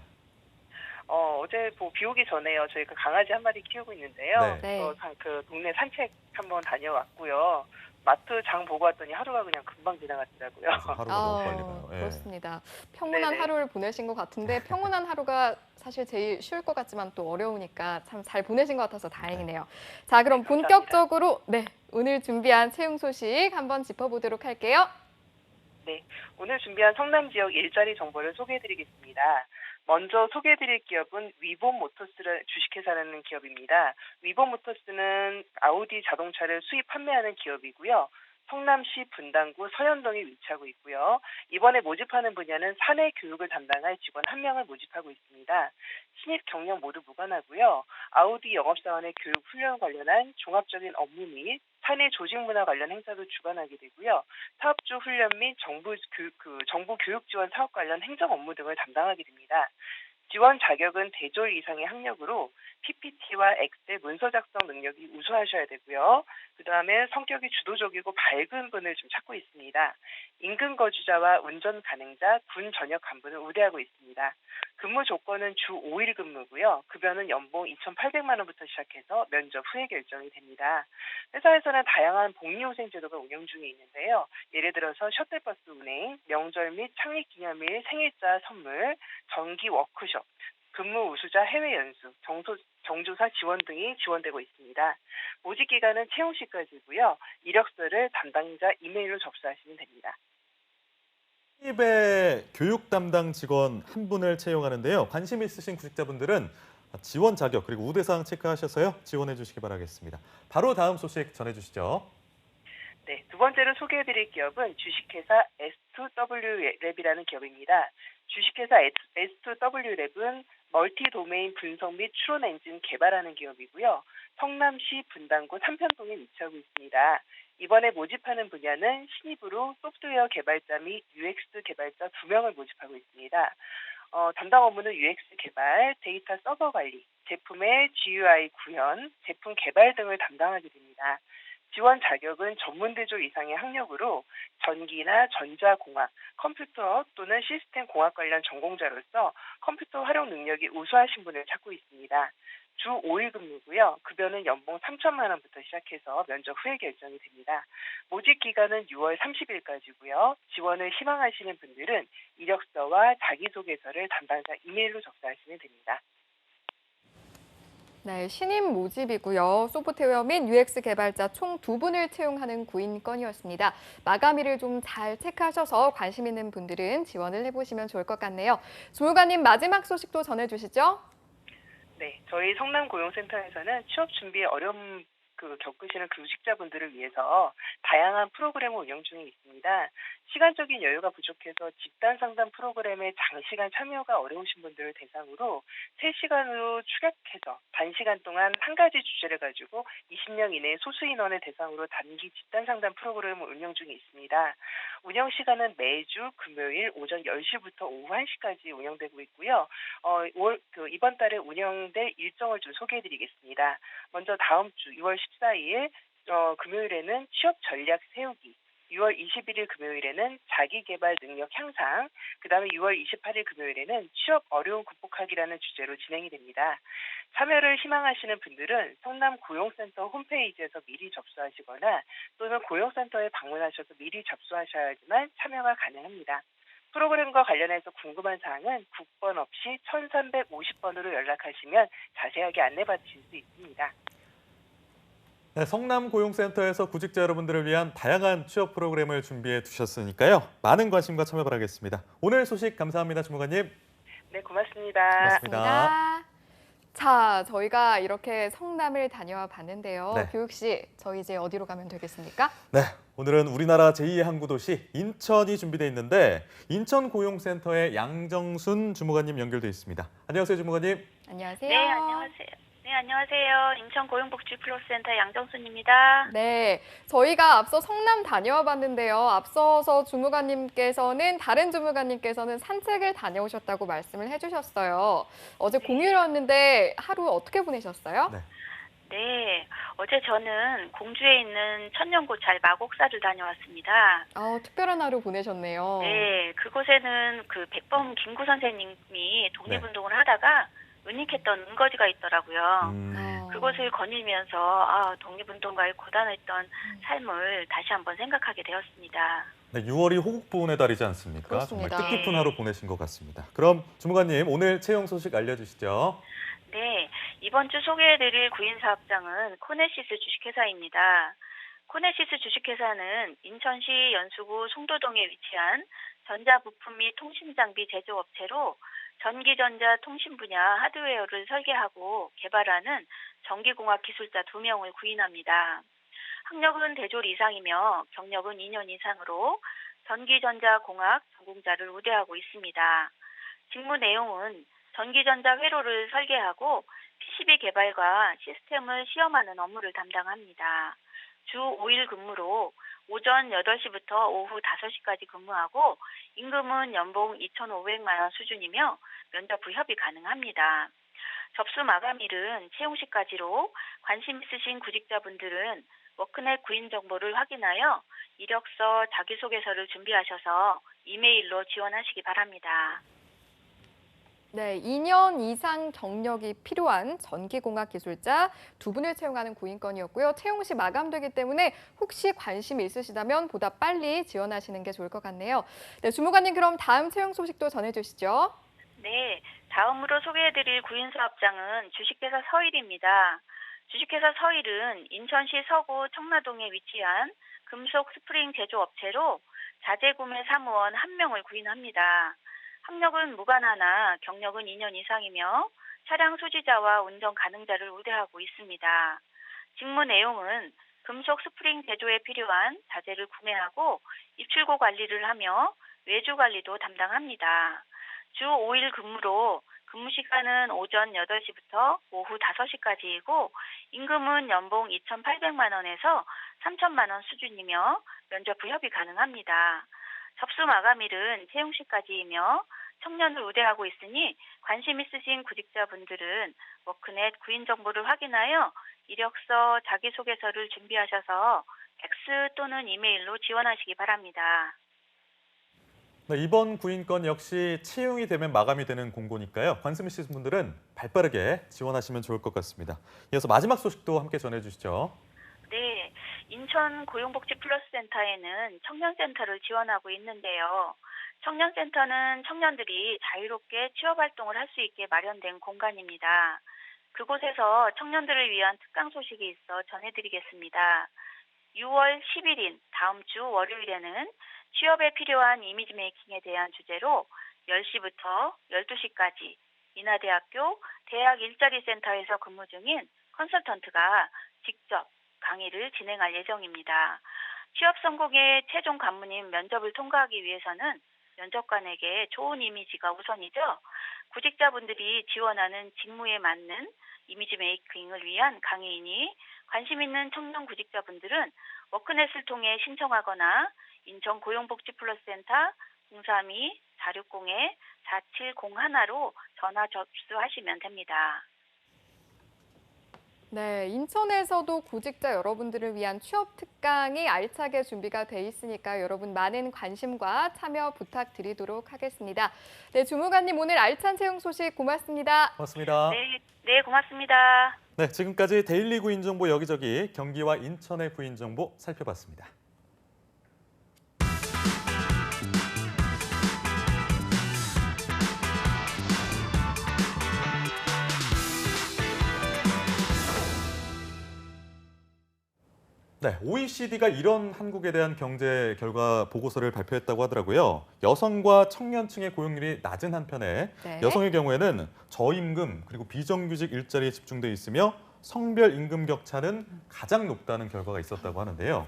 어제 비 오기 전에요. 저희가 강아지 한 마리 키우고 있는데요. 네. 그 동네 산책 한번 다녀왔고요. 마트 장 보고 왔더니 하루가 그냥 금방 지나갔더라고요. 하루가 너무 빨리 가요. 예. 그렇습니다. 평온한 네네. 하루를 보내신 것 같은데 평온한 하루가 사실 제일 쉬울 것 같지만 또 어려우니까 참 잘 보내신 것 같아서 다행이네요. 자, 그럼 네, 감사합니다. 본격적으로 오늘 준비한 채용 소식 한번 짚어보도록 할게요. 네, 오늘 준비한 성남 지역 일자리 정보를 소개해드리겠습니다. 먼저 소개해드릴 기업은 위본모터스를 주식회사라는 기업입니다. 위본모터스는 아우디 자동차를 수입 판매하는 기업이고요. 성남시 분당구 서현동에 위치하고 있고요. 이번에 모집하는 분야는 사내 교육을 담당할 직원 1명을 모집하고 있습니다. 신입 경력 모두 무관하고요. 아우디 영업사원의 교육 훈련 관련한 종합적인 업무 및 사내 조직 문화 관련 행사도 주관하게 되고요. 사업주 훈련 및 정부 교육 지원 사업 관련 행정 업무 등을 담당하게 됩니다. 지원 자격은 대졸 이상의 학력으로 PPT와 엑셀 문서 작성 능력이 우수하셔야 되고요. 그다음에 성격이 주도적이고 밝은 분을 좀 찾고 있습니다. 인근 거주자와 운전 가능자, 군 전역 간부는 우대하고 있습니다. 근무 조건은 주 5일 근무고요. 급여는 연봉 2,800만 원부터 시작해서 면접 후에 결정이 됩니다. 회사에서는 다양한 복리후생 제도가 운영 중에 있는데요. 예를 들어서 셔틀버스 운행, 명절 및 창립기념일, 생일자 선물, 정기 워크숍, 근무 우수자 해외 연수, 경조사 지원 등이 지원되고 있습니다. 모집 기간은 채용 시까지고요. 이력서를 담당자 이메일로 접수하시면 됩니다. 신입의 교육 담당 직원 한 분을 채용하는데요. 관심 있으신 구직자분들은 지원 자격 그리고 우대사항 체크하셔서요. 지원해 주시기 바라겠습니다. 바로 다음 소식 전해주시죠. 네, 두 번째로 소개해드릴 기업은 주식회사 S2W랩이라는 기업입니다. 주식회사 S2W랩은 멀티 도메인 분석 및 추론 엔진 개발하는 기업이고요. 성남시 분당구 삼편동에 위치하고 있습니다. 이번에 모집하는 분야는 신입으로 소프트웨어 개발자 및 UX 개발자 2명을 모집하고 있습니다. 담당 업무는 UX 개발, 데이터 서버 관리, 제품의 GUI 구현, 제품 개발 등을 담당하게 됩니다. 지원 자격은 전문대졸 이상의 학력으로 전기나 전자공학, 컴퓨터 또는 시스템 공학 관련 전공자로서 컴퓨터 활용 능력이 우수하신 분을 찾고 있습니다. 주 5일 근무고요. 급여는 연봉 3천만 원부터 시작해서 면접 후에 결정이 됩니다. 모집 기간은 6월 30일까지고요. 지원을 희망하시는 분들은 이력서와 자기소개서를 담당자 이메일로 접수하시면 됩니다. 네, 신입 모집이고요. 소프트웨어 및 UX 개발자 총 2분을 채용하는 구인 건이었습니다. 마감일을 좀 잘 체크하셔서 관심 있는 분들은 지원을 해보시면 좋을 것 같네요. 주무관님 마지막 소식도 전해주시죠. 네, 저희 성남고용센터에서는 취업 준비에 어려움 겪으시는 구직자분들을 위해서 다양한 프로그램을 운영 중에 있습니다. 시간적인 여유가 부족해서 집단 상담 프로그램에 장시간 참여가 어려우신 분들을 대상으로 3시간으로 축약해서 단시간 동안 한 가지 주제를 가지고 20명 이내의 소수 인원을 대상으로 단기 집단 상담 프로그램을 운영 중에 있습니다. 운영 시간은 매주 금요일 오전 10시부터 오후 1시까지 운영되고 있고요. 이번 달에 운영될 일정을 좀 소개해드리겠습니다. 먼저 다음 주 6월 14일 금요일에는 취업 전략 세우기, 6월 21일 금요일에는 자기개발 능력 향상, 그다음에 6월 28일 금요일에는 취업 어려움 극복하기라는 주제로 진행이 됩니다. 참여를 희망하시는 분들은 성남고용센터 홈페이지에서 미리 접수하시거나 또는 고용센터에 방문하셔서 미리 접수하셔야지만 참여가 가능합니다. 프로그램과 관련해서 궁금한 사항은 국번 없이 1350번으로 연락하시면 자세하게 안내받으실 수 있습니다. 네, 성남고용센터에서 구직자 여러분들을 위한 다양한 취업 프로그램을 준비해 두셨으니까요. 많은 관심과 참여 바라겠습니다. 오늘 소식 감사합니다, 주무관님. 네, 고맙습니다. 고맙습니다. 자, 저희가 이렇게 성남을 다녀와 봤는데요. 네. 교육 씨, 저희 이제 어디로 가면 되겠습니까? 네, 오늘은 우리나라 제2의 항구 도시 인천이 준비되어 있는데 인천고용센터의 양정순 주무관님 연결돼 있습니다. 안녕하세요, 주무관님. 안녕하세요. 네, 안녕하세요. 네, 안녕하세요. 인천고용복지플러스센터 양정순입니다. 네, 저희가 앞서 성남 다녀와 봤는데요. 앞서서 주무관님께서는 다른 주무관님께서는 산책을 다녀오셨다고 말씀을 해주셨어요. 어제 공휴일이었는데 하루 어떻게 보내셨어요? 네, 어제 저는 공주에 있는 천년고찰 마곡사를 다녀왔습니다. 특별한 하루 보내셨네요. 네, 그곳에는 그 백범 김구 선생님이 독립운동을 하다가 은닉했던 은거지가 있더라고요. 그것을 거닐면서 독립운동가의 고단했던 삶을 다시 한번 생각하게 되었습니다. 네, 6월이 호국보훈의 달이지 않습니까? 그렇습니다. 정말 뜻깊은 하루 보내신 것 같습니다. 그럼 주무관님 오늘 채용 소식 알려주시죠. 네, 이번 주 소개해드릴 구인사업장은 코네시스 주식회사입니다. 코네시스 주식회사는 인천시 연수구 송도동에 위치한 전자부품 및 통신장비 제조업체로 전기전자 통신 분야 하드웨어를 설계하고 개발하는 전기공학 기술자 2명을 구인합니다. 학력은 대졸 이상이며 경력은 2년 이상으로 전기전자공학 전공자를 우대하고 있습니다. 직무 내용은 전기전자 회로를 설계하고 PCB 개발과 시스템을 시험하는 업무를 담당합니다. 주 5일 근무로 오전 8시부터 오후 5시까지 근무하고 임금은 연봉 2,500만 원 수준이며 면접 후 협의 가능합니다. 접수 마감일은 채용 시까지로 관심 있으신 구직자분들은 워크넷 구인 정보를 확인하여 이력서, 자기소개서를 준비하셔서 이메일로 지원하시기 바랍니다. 네, 2년 이상 경력이 필요한 전기공학 기술자 2분을 채용하는 구인건이었고요. 채용 시 마감되기 때문에 혹시 관심이 있으시다면 보다 빨리 지원하시는 게 좋을 것 같네요. 네, 주무관님 그럼 다음 채용 소식도 전해주시죠. 네, 다음으로 소개해드릴 구인사업장은 주식회사 서일입니다. 주식회사 서일은 인천시 서구 청라동에 위치한 금속 스프링 제조업체로 자재구매 사무원 1명을 구인합니다. 학력은 무관하나 경력은 2년 이상이며 차량 소지자와 운전 가능자를 우대하고 있습니다. 직무 내용은 금속 스프링 제조에 필요한 자재를 구매하고 입출고 관리를 하며 외주 관리도 담당합니다. 주 5일 근무로 근무 시간은 오전 8시부터 오후 5시까지이고 임금은 연봉 2,800만 원에서 3천만 원 수준이며 면접 후 협의 가능합니다. 접수 마감일은 채용 시까지이며 청년을 우대하고 있으니 관심 있으신 구직자분들은 워크넷 구인 정보를 확인하여 이력서, 자기소개서를 준비하셔서 팩스 또는 이메일로 지원하시기 바랍니다. 네, 이번 구인건 역시 채용이 되면 마감이 되는 공고니까요. 관심 있으신 분들은 발빠르게 지원하시면 좋을 것 같습니다. 이어서 마지막 소식도 함께 전해주시죠. 네, 인천 고용복지플러스센터에는 청년센터를 지원하고 있는데요. 청년센터는 청년들이 자유롭게 취업활동을 할 수 있게 마련된 공간입니다. 그곳에서 청년들을 위한 특강 소식이 있어 전해드리겠습니다. 6월 10일인 다음 주 월요일에는 취업에 필요한 이미지 메이킹에 대한 주제로 10시부터 12시까지 인하대학교 대학 일자리 센터에서 근무 중인 컨설턴트가 직접 강의를 진행할 예정입니다. 취업 성공의 최종 관문인 면접을 통과하기 위해서는 면접관에게 좋은 이미지가 우선이죠. 구직자분들이 지원하는 직무에 맞는 이미지 메이킹을 위한 강의이니 관심 있는 청년 구직자분들은 워크넷을 통해 신청하거나 인천 고용복지플러스센터 032-460-4701로 전화 접수하시면 됩니다. 네, 인천에서도 구직자 여러분들을 위한 취업 특강이 알차게 준비가 돼 있으니까 여러분 많은 관심과 참여 부탁드리도록 하겠습니다. 네, 주무관님 오늘 알찬 채용 소식 고맙습니다. 고맙습니다. 네, 고맙습니다. 네, 지금까지 데일리 구인 정보 여기저기 경기와 인천의 구인 정보 살펴봤습니다. 네, OECD가 이런 한국에 대한 경제 결과 보고서를 발표했다고 하더라고요. 여성과 청년층의 고용률이 낮은 한편에 네. 여성의 경우에는 저임금 그리고 비정규직 일자리에 집중돼 있으며 성별 임금 격차는 가장 높다는 결과가 있었다고 하는데요.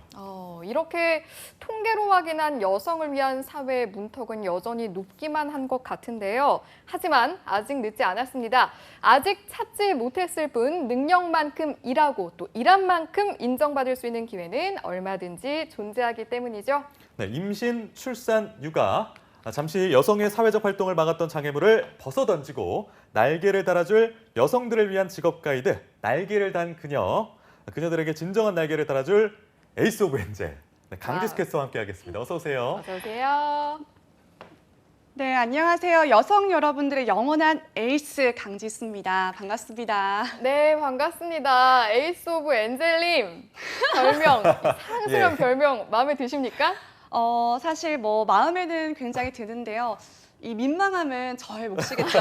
이렇게 통계로 확인한 여성을 위한 사회의 문턱은 여전히 높기만 한 것 같은데요. 하지만 아직 늦지 않았습니다. 아직 찾지 못했을 뿐 능력만큼 일하고 또 일한 만큼 인정받을 수 있는 기회는 얼마든지 존재하기 때문이죠. 네, 임신, 출산, 육아, 잠시 여성의 사회적 활동을 막았던 장애물을 벗어던지고 날개를 달아줄 여성들을 위한 직업 가이드, 날개를 단 그녀, 그녀들에게 진정한 날개를 달아줄 에이스 오브 엔젤, 강지수 캐스터와 함께하겠습니다. 어서 오세요. 어서 오세요. 네, 안녕하세요. 여성 여러분들의 영원한 에이스 강지수입니다. 반갑습니다. 네, 반갑습니다. 에이스 오브 엔젤님 별명, 사랑스러운 별명 마음에 드십니까? 사실 뭐 마음에는 굉장히 드는데요. 이 민망함은 저의 몫이겠죠.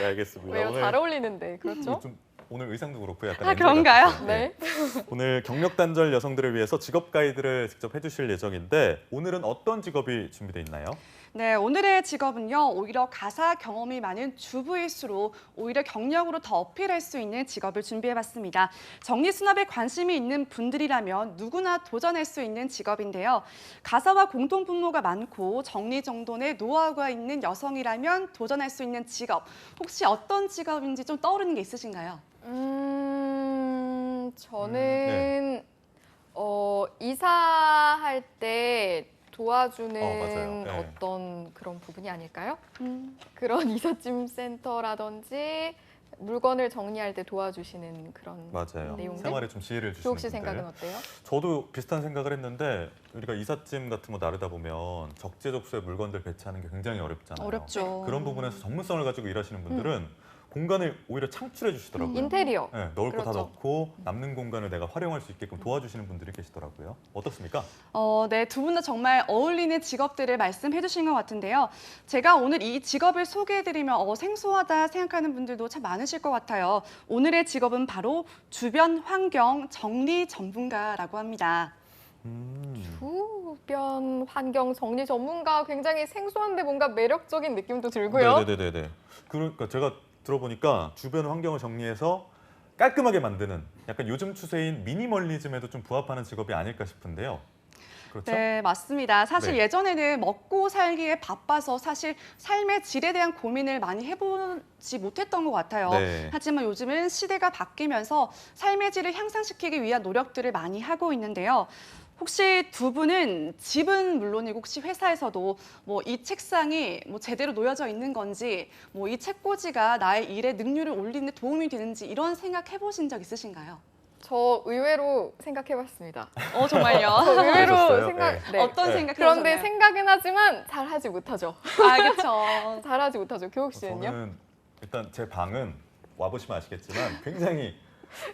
네, 알겠습니다. 왜요? 잘 어울리는데, 그렇죠? 오늘 의상도 그렇고 약간 그런가요? 네. 오늘 경력 단절 여성들을 위해서 직업 가이드를 직접 해주실 예정인데 오늘은 어떤 직업이 준비되어 있나요? 네, 오늘의 직업은요. 오히려 가사 경험이 많은 주부일수록 오히려 경력으로 더 어필할 수 있는 직업을 준비해봤습니다. 정리수납에 관심이 있는 분들이라면 누구나 도전할 수 있는 직업인데요. 가사와 공통분모가 많고 정리정돈에 노하우가 있는 여성이라면 도전할 수 있는 직업. 혹시 어떤 직업인지 좀 떠오르는 게 있으신가요? 저는 이사할 때 도와주는 맞아요. 네. 어떤 그런 부분이 아닐까요? 그런 이삿짐 센터라든지 물건을 정리할 때 도와주시는 그런 맞아요. 내용들. 생활에 좀 지혜를 주시는 주옥 씨 분들. 생각은 어때요? 저도 비슷한 생각을 했는데 우리가 이삿짐 같은 거 나르다 보면 적재적소에 물건들 배치하는 게 굉장히 어렵잖아요. 어렵죠. 그런 부분에서 전문성을 가지고 일하시는 분들은 공간을 오히려 창출해 주시더라고요. 인테리어. 네, 넣을 거 다 그렇죠. 넣고 남는 공간을 내가 활용할 수 있게끔 도와주시는 분들이 계시더라고요. 어떻습니까? 네, 두 분 다 정말 어울리는 직업들을 말씀해 주신 것 같은데요. 제가 오늘 이 직업을 소개해드리면 생소하다 생각하는 분들도 참 많으실 것 같아요. 오늘의 직업은 바로 주변 환경 정리 전문가라고 합니다. 주변 환경 정리 전문가 굉장히 생소한데 뭔가 매력적인 느낌도 들고요. 네네네네. 그러니까 제가 들어보니까 주변 환경을 정리해서 깔끔하게 만드는 약간 요즘 추세인 미니멀리즘에도 좀 부합하는 직업이 아닐까 싶은데요. 그렇죠? 네, 맞습니다. 사실 네. 예전에는 먹고 살기에 바빠서 사실 삶의 질에 대한 고민을 많이 해보지 못했던 것 같아요. 네. 하지만 요즘은 시대가 바뀌면서 삶의 질을 향상시키기 위한 노력들을 많이 하고 있는데요. 혹시 두 분은 집은 물론이고 혹시 회사에서도 뭐 이 책상이 뭐 제대로 놓여져 있는 건지 뭐 이 책꽂이가 나의 일의 능률을 올리는 데 도움이 되는지 이런 생각 해보신 적 있으신가요? 저 의외로 생각해봤습니다. 정말요? 저 의외로 그러셨어요? 생각. 네. 어떤 네. 생각 그런데 해보셨나요? 생각은 하지만 잘하지 못하죠. 그렇죠. 잘하지 못하죠. 교욱 씨는요? 저는 일단 제 방은 와보시면 아시겠지만 굉장히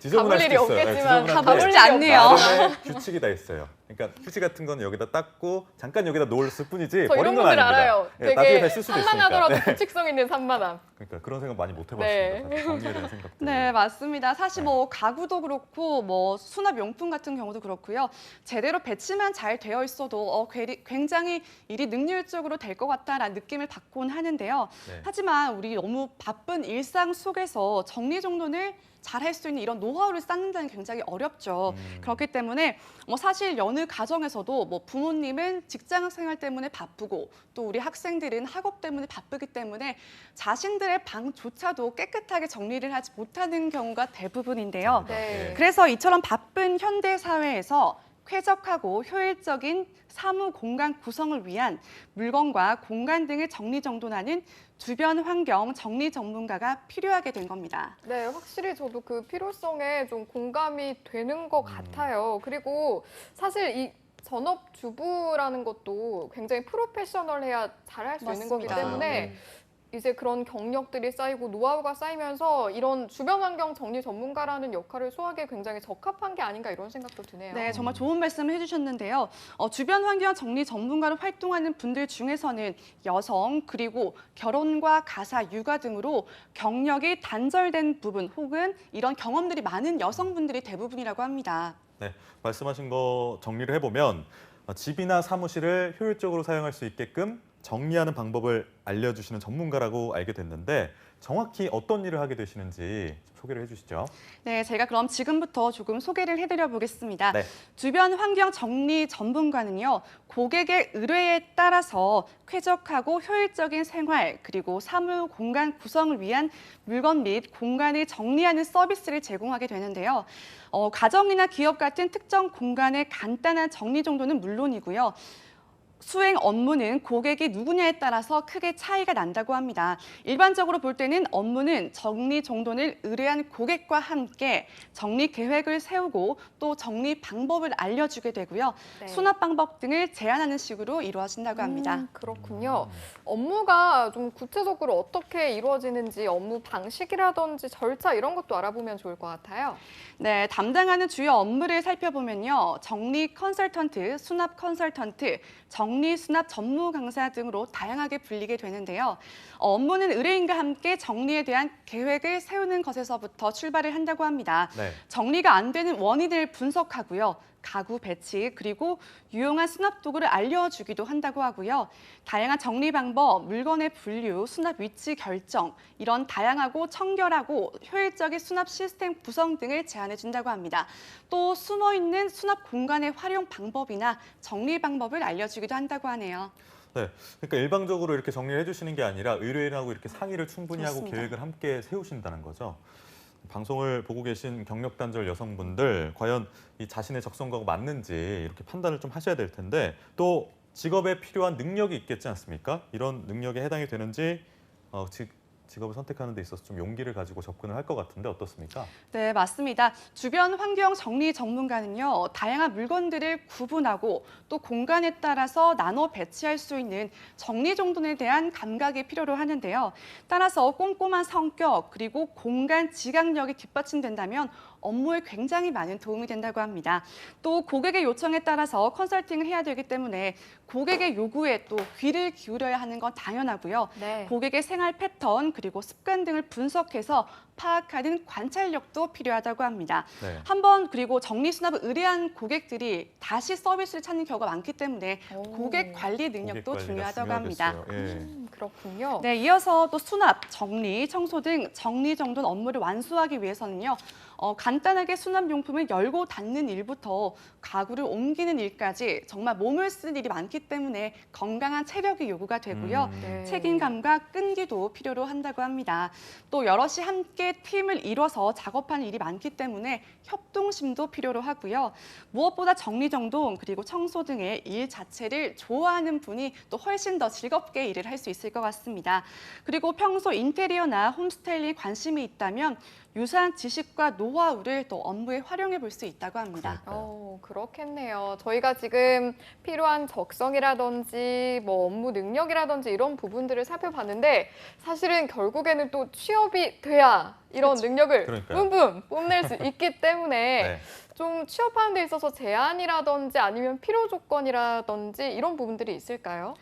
지저분할 가볼 수도 일이 있어요. 없겠지만 가보지 않네요. 나름의 규칙이 다 있어요. 그러니까 휴지 같은 건 여기다 닦고 잠깐 여기다 놓을 뿐이지 저 버린 이런 건 분들 아닙니다. 알아요. 예, 나중에 되게 다시 쓸 수도 있으니까. 산만하더라도 네. 규칙성 있는 산만함. 그러니까 그런 생각 많이 못 해봤습니다. 네. 사실 정리에 대한 생각들. 네, 맞습니다. 사실 뭐 가구도 그렇고 뭐 수납용품 같은 경우도 그렇고요. 제대로 배치만 잘 되어 있어도 굉장히 일이 능률적으로 될 것 같다라는 느낌을 받곤 하는데요. 네. 하지만 우리 너무 바쁜 일상 속에서 정리정돈을 잘 할 수 있는 이런 노하우를 쌓는다는 게 굉장히 어렵죠. 그렇기 때문에 뭐 사실 여느 가정에서도 뭐 부모님은 직장 생활 때문에 바쁘고 또 우리 학생들은 학업 때문에 바쁘기 때문에 자신들의 방조차도 깨끗하게 정리를 하지 못하는 경우가 대부분인데요. 네. 그래서 이처럼 바쁜 현대 사회에서 쾌적하고 효율적인 사무 공간 구성을 위한 물건과 공간 등을 정리정돈하는 주변 환경 정리 전문가가 필요하게 된 겁니다. 네, 확실히 저도 그 필요성에 좀 공감이 되는 것 같아요. 그리고 사실 이 전업주부라는 것도 굉장히 프로페셔널해야 잘할 수 있는 거기 맞습니다. 때문에 이제 그런 경력들이 쌓이고 노하우가 쌓이면서 이런 주변 환경 정리 전문가라는 역할을 소화하기에 굉장히 적합한 게 아닌가 이런 생각도 드네요. 네, 정말 좋은 말씀을 해주셨는데요. 주변 환경 정리 전문가로 활동하는 분들 중에서는 여성 그리고 결혼과 가사, 육아 등으로 경력이 단절된 부분 혹은 이런 경험들이 많은 여성분들이 대부분이라고 합니다. 네, 말씀하신 거 정리를 해보면 집이나 사무실을 효율적으로 사용할 수 있게끔 정리하는 방법을 알려주시는 전문가라고 알게 됐는데 정확히 어떤 일을 하게 되시는지 소개를 해주시죠. 네, 제가 그럼 지금부터 조금 소개를 해드려 보겠습니다. 네. 주변 환경 정리 전문가는요, 고객의 의뢰에 따라서 쾌적하고 효율적인 생활 그리고 사무 공간 구성을 위한 물건 및 공간을 정리하는 서비스를 제공하게 되는데요. 가정이나 기업 같은 특정 공간의 간단한 정리 정도는 물론이고요. 수행 업무는 고객이 누구냐에 따라서 크게 차이가 난다고 합니다. 일반적으로 볼 때는 업무는 정리 정돈을 의뢰한 고객과 함께 정리 계획을 세우고 또 정리 방법을 알려주게 되고요. 네. 수납 방법 등을 제안하는 식으로 이루어진다고 합니다. 그렇군요. 업무가 좀 구체적으로 어떻게 이루어지는지 업무 방식이라든지 절차 이런 것도 알아보면 좋을 것 같아요. 네, 담당하는 주요 업무를 살펴보면요. 정리 컨설턴트, 수납 컨설턴트, 정리 수납 전무 강사 등으로 다양하게 불리게 되는데요. 업무는 의뢰인과 함께 정리에 대한 계획을 세우는 것에서부터 출발을 한다고 합니다. 네. 정리가 안 되는 원인을 분석하고요. 가구 배치 그리고 유용한 수납 도구를 알려주기도 한다고 하고요. 다양한 정리 방법, 물건의 분류, 수납 위치 결정 이런 다양하고 청결하고 효율적인 수납 시스템 구성 등을 제안해 준다고 합니다. 또 숨어있는 수납 공간의 활용 방법이나 정리 방법을 알려주기도 한다고 하네요. 네, 그러니까 일방적으로 이렇게 정리를 해주시는 게 아니라 의뢰인하고 이렇게 상의를 충분히 하고 그렇습니다. 계획을 함께 세우신다는 거죠. 방송을 보고 계신 경력 단절 여성분들 과연 이 자신의 적성과가 맞는지 이렇게 판단을 좀 하셔야 될 텐데 또 직업에 필요한 능력이 있겠지 않습니까? 이런 능력에 해당이 되는지 직업을 선택하는 데 있어서 좀 용기를 가지고 접근을 할 것 같은데 어떻습니까? 네, 맞습니다. 주변 환경 정리 전문가는요, 다양한 물건들을 구분하고 또 공간에 따라서 나눠 배치할 수 있는 정리정돈에 대한 감각이 필요로 하는데요. 따라서 꼼꼼한 성격 그리고 공간 지각력이 뒷받침된다면 업무에 굉장히 많은 도움이 된다고 합니다. 또 고객의 요청에 따라서 컨설팅을 해야 되기 때문에 고객의 요구에 또 귀를 기울여야 하는 건 당연하고요. 네. 고객의 생활 패턴 그리고 습관 등을 분석해서 파악하는 관찰력도 필요하다고 합니다. 네. 한번 그리고 정리수납을 의뢰한 고객들이 다시 서비스를 찾는 경우가 많기 때문에 고객 관리 능력도 고객 관리가 중요하다고 합니다. 중요하겠어요. 예. 그렇군요. 네, 이어서 또 수납, 정리, 청소 등 정리정돈 업무를 완수하기 위해서는요. 간단하게 수납용품을 열고 닫는 일부터 가구를 옮기는 일까지 정말 몸을 쓰는 일이 많기 때문에 건강한 체력이 요구가 되고요. 네. 책임감과 끈기도 필요로 한다고 합니다. 또 여럿이 함께 팀을 이뤄서 작업하는 일이 많기 때문에 협동심도 필요로 하고요. 무엇보다 정리정돈 그리고 청소 등의 일 자체를 좋아하는 분이 또 훨씬 더 즐겁게 일을 할 수 있을 것 같습니다. 그리고 평소 인테리어나 홈스타일링에 관심이 있다면 유사한 지식과 노하우를 또 업무에 활용해 볼 수 있다고 합니다. 그렇겠네요. 저희가 지금 필요한 적성이라든지 뭐 업무 능력이라든지 이런 부분들을 살펴봤는데 사실은 결국에는 또 취업이 돼야 이런 능력을 그러니까요. 뿜뿜 뽐낼 수 있기 때문에 네. 좀 취업하는 데 있어서 제한이라든지 아니면 필요 조건이라든지 이런 부분들이 있을까요?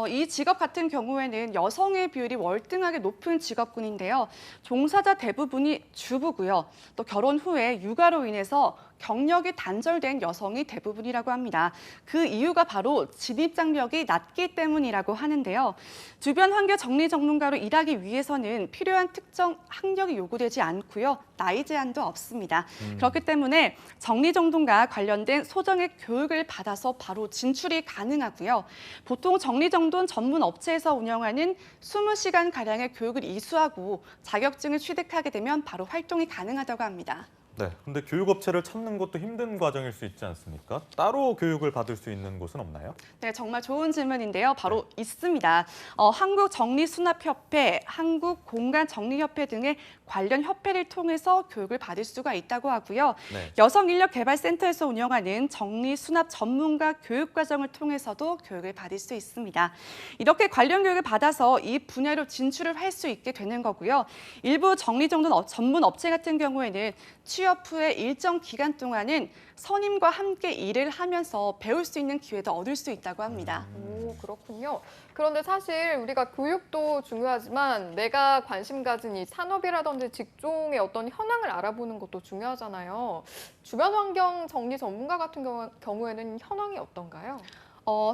이 직업 같은 경우에는 여성의 비율이 월등하게 높은 직업군인데요. 종사자 대부분이 주부고요. 또 결혼 후에 육아로 인해서 경력이 단절된 여성이 대부분이라고 합니다. 그 이유가 바로 진입장벽이 낮기 때문이라고 하는데요. 주변 환경 정리 전문가로 일하기 위해서는 필요한 특정 학력이 요구되지 않고요. 나이 제한도 없습니다. 그렇기 때문에 정리정돈과 관련된 소정의 교육을 받아서 바로 진출이 가능하고요. 보통 정리정돈 전문 업체에서 운영하는 20시간가량의 교육을 이수하고 자격증을 취득하게 되면 바로 활동이 가능하다고 합니다. 네, 근데 교육업체를 찾는 것도 힘든 과정일 수 있지 않습니까? 따로 교육을 받을 수 있는 곳은 없나요? 네, 정말 좋은 질문인데요. 바로 있습니다. 한국정리수납협회, 한국공간정리협회 등의 관련 협회를 통해서 교육을 받을 수가 있다고 하고요. 네. 여성인력개발센터에서 운영하는 정리수납 전문가 교육과정을 통해서도 교육을 받을 수 있습니다. 이렇게 관련 교육을 받아서 이 분야로 진출을 할 수 있게 되는 거고요. 일부 정리정돈 전문 업체 같은 경우에는 취업 후에 일정 기간 동안은 선임과 함께 일을 하면서 배울 수 있는 기회도 얻을 수 있다고 합니다. 오, 그렇군요. 그런데 사실 우리가 교육도 중요하지만 내가 관심 가진 이 산업이라든지 직종의 어떤 현황을 알아보는 것도 중요하잖아요. 주변 환경 정리 전문가 같은 경우에는 현황이 어떤가요?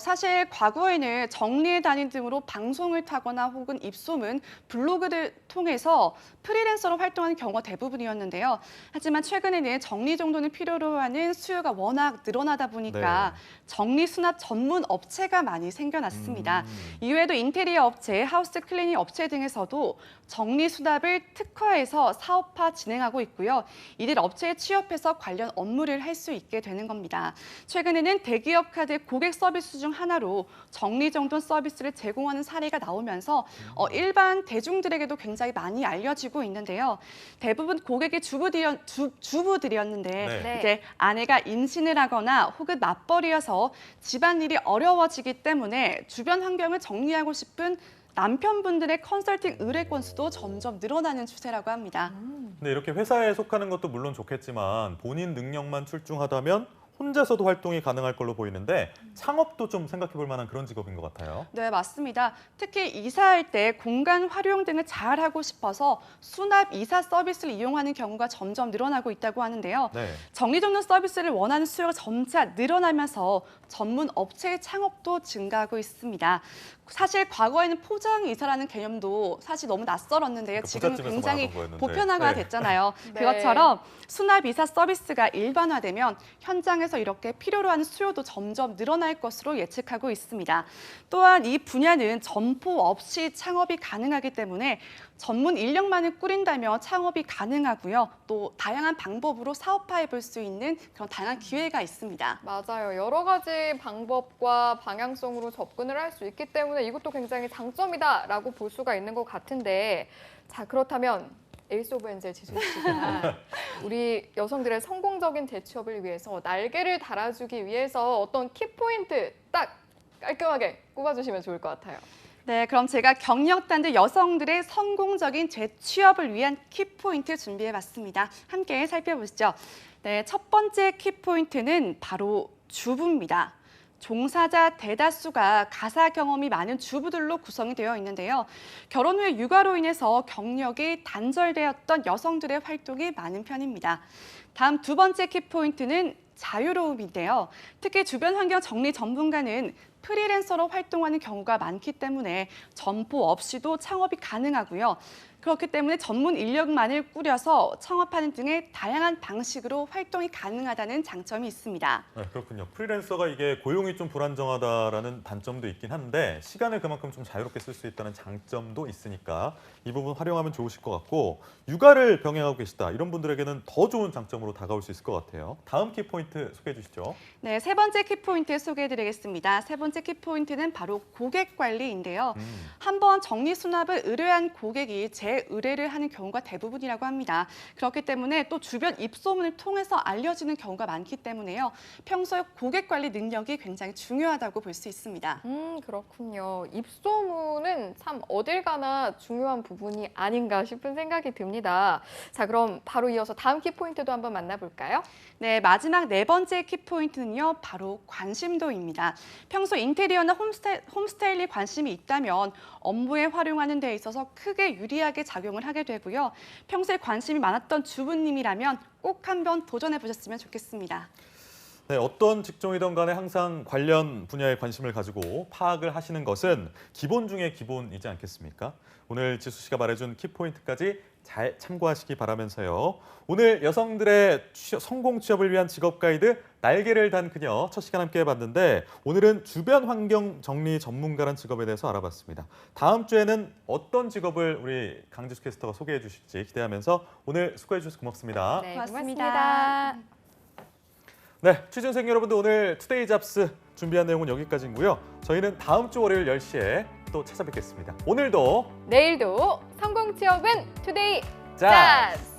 사실 과거에는 정리의 달인 등으로 방송을 타거나 혹은 입소문, 블로그를 통해서 프리랜서로 활동하는 경우가 대부분이었는데요. 하지만 최근에는 정리정돈을 필요로 하는 수요가 워낙 늘어나다 보니까 정리수납 전문 업체가 많이 생겨났습니다. 이외에도 인테리어 업체, 하우스 클리닝 업체 등에서도 정리수납을 특화해서 사업화 진행하고 있고요. 이들 업체에 취업해서 관련 업무를 할 수 있게 되는 겁니다. 최근에는 대기업 카드 고객 서비스 중 하나로 정리정돈 서비스를 제공하는 사례가 나오면서 일반 대중들에게도 굉장히 많이 알려지고 있는데요. 대부분 고객이 주부들이었는데 네. 이제 아내가 임신을 하거나 혹은 맞벌이여서 집안일이 어려워지기 때문에 주변 환경을 정리하고 싶은 남편분들의 컨설팅 의뢰 건수도 점점 늘어나는 추세라고 합니다. 근데 이렇게 회사에 속하는 것도 물론 좋겠지만 본인 능력만 출중하다면 혼자서도 활동이 가능할 걸로 보이는데 창업도 좀 생각해 볼 만한 그런 직업인 것 같아요. 네, 맞습니다. 특히 이사할 때 공간 활용 등을 잘 하고 싶어서 수납 이사 서비스를 이용하는 경우가 점점 늘어나고 있다고 하는데요. 네. 정리정돈 서비스를 원하는 수요가 점차 늘어나면서 전문 업체의 창업도 증가하고 있습니다. 사실 과거에는 포장 이사라는 개념도 사실 너무 낯설었는데요. 지금 굉장히 보편화가 됐잖아요. 네. 그것처럼 수납 이사 서비스가 일반화되면 현장에 통해서 이렇게 필요로 하는 수요도 점점 늘어날 것으로 예측하고 있습니다. 또한 이 분야는 점포 없이 창업이 가능하기 때문에 전문 인력만을 꾸린다면 창업이 가능하고요. 또 다양한 방법으로 사업화해 볼 수 있는 그런 다양한 기회가 있습니다. 맞아요. 여러 가지 방법과 방향성으로 접근을 할 수 있기 때문에 이것도 굉장히 장점이다라고 볼 수가 있는 것 같은데, 자, 그렇다면 에이스 오브 엔젤 지수 씨가 우리 여성들의 성공적인 재취업을 위해서 날개를 달아주기 위해서 어떤 키포인트 딱 깔끔하게 꼽아주시면 좋을 것 같아요. 네, 그럼 제가 경력단들 여성들의 성공적인 재취업을 위한 키포인트 준비해봤습니다. 함께 살펴보시죠. 네, 첫 번째 키포인트는 바로 주부입니다. 종사자 대다수가 가사 경험이 많은 주부들로 구성이 되어 있는데요. 결혼 후에 육아로 인해서 경력이 단절되었던 여성들의 활동이 많은 편입니다. 다음 두 번째 키포인트는 자유로움인데요. 특히 주변 환경 정리 전문가는 프리랜서로 활동하는 경우가 많기 때문에 점포 없이도 창업이 가능하고요. 그렇기 때문에 전문 인력만을 꾸려서 창업하는 등의 다양한 방식으로 활동이 가능하다는 장점이 있습니다. 네, 그렇군요. 프리랜서가 이게 고용이 좀 불안정하다라는 단점도 있긴 한데 시간을 그만큼 좀 자유롭게 쓸 수 있다는 장점도 있으니까 이 부분 활용하면 좋으실 것 같고, 육아를 병행하고 계시다 이런 분들에게는 더 좋은 장점으로 다가올 수 있을 것 같아요. 다음 키포인트 소개해 주시죠. 네, 세 번째 키포인트 소개해드리겠습니다. 세 번째 키포인트는 바로 고객 관리인데요. 한번 정리 수납을 의뢰한 고객이 재의뢰를 하는 경우가 대부분이라고 합니다. 그렇기 때문에 또 주변 입소문을 통해서 알려지는 경우가 많기 때문에요. 평소에 고객 관리 능력이 굉장히 중요하다고 볼 수 있습니다. 그렇군요. 입소문은 참 어딜 가나 중요한 부분이 아닌가 싶은 생각이 듭니다. 자, 그럼 바로 이어서 다음 키포인트도 한번 만나볼까요? 네, 마지막 네 번째 키포인트는요, 바로 관심도입니다. 평소 인테리어나 홈스타일에 관심이 있다면 업무에 활용하는 데 있어서 크게 유리하게 작용을 하게 되고요. 평소에 관심이 많았던 주부님이라면 꼭 한번 도전해 보셨으면 좋겠습니다. 네, 어떤 직종이든 간에 항상 관련 분야에 관심을 가지고 파악을 하시는 것은 기본 중에 기본이지 않겠습니까? 오늘 지수 씨가 말해준 키포인트까지 잘 참고하시기 바라면서요. 오늘 여성들의 성공 취업을 위한 직업 가이드 날개를 단 그녀 첫 시간 함께 해봤는데, 오늘은 주변 환경 정리 전문가란 직업에 대해서 알아봤습니다. 다음 주에는 어떤 직업을 우리 강지수 캐스터가 소개해 주실지 기대하면서 오늘 수고해 주셔서 고맙습니다. 네, 고맙습니다. 네, 취준생 여러분들, 오늘 투데이 잡스 준비한 내용은 여기까지고요. 저희는 다음 주 월요일 10시에 또 찾아뵙겠습니다. 오늘도 내일도 성공 취업은 투데이 잡스!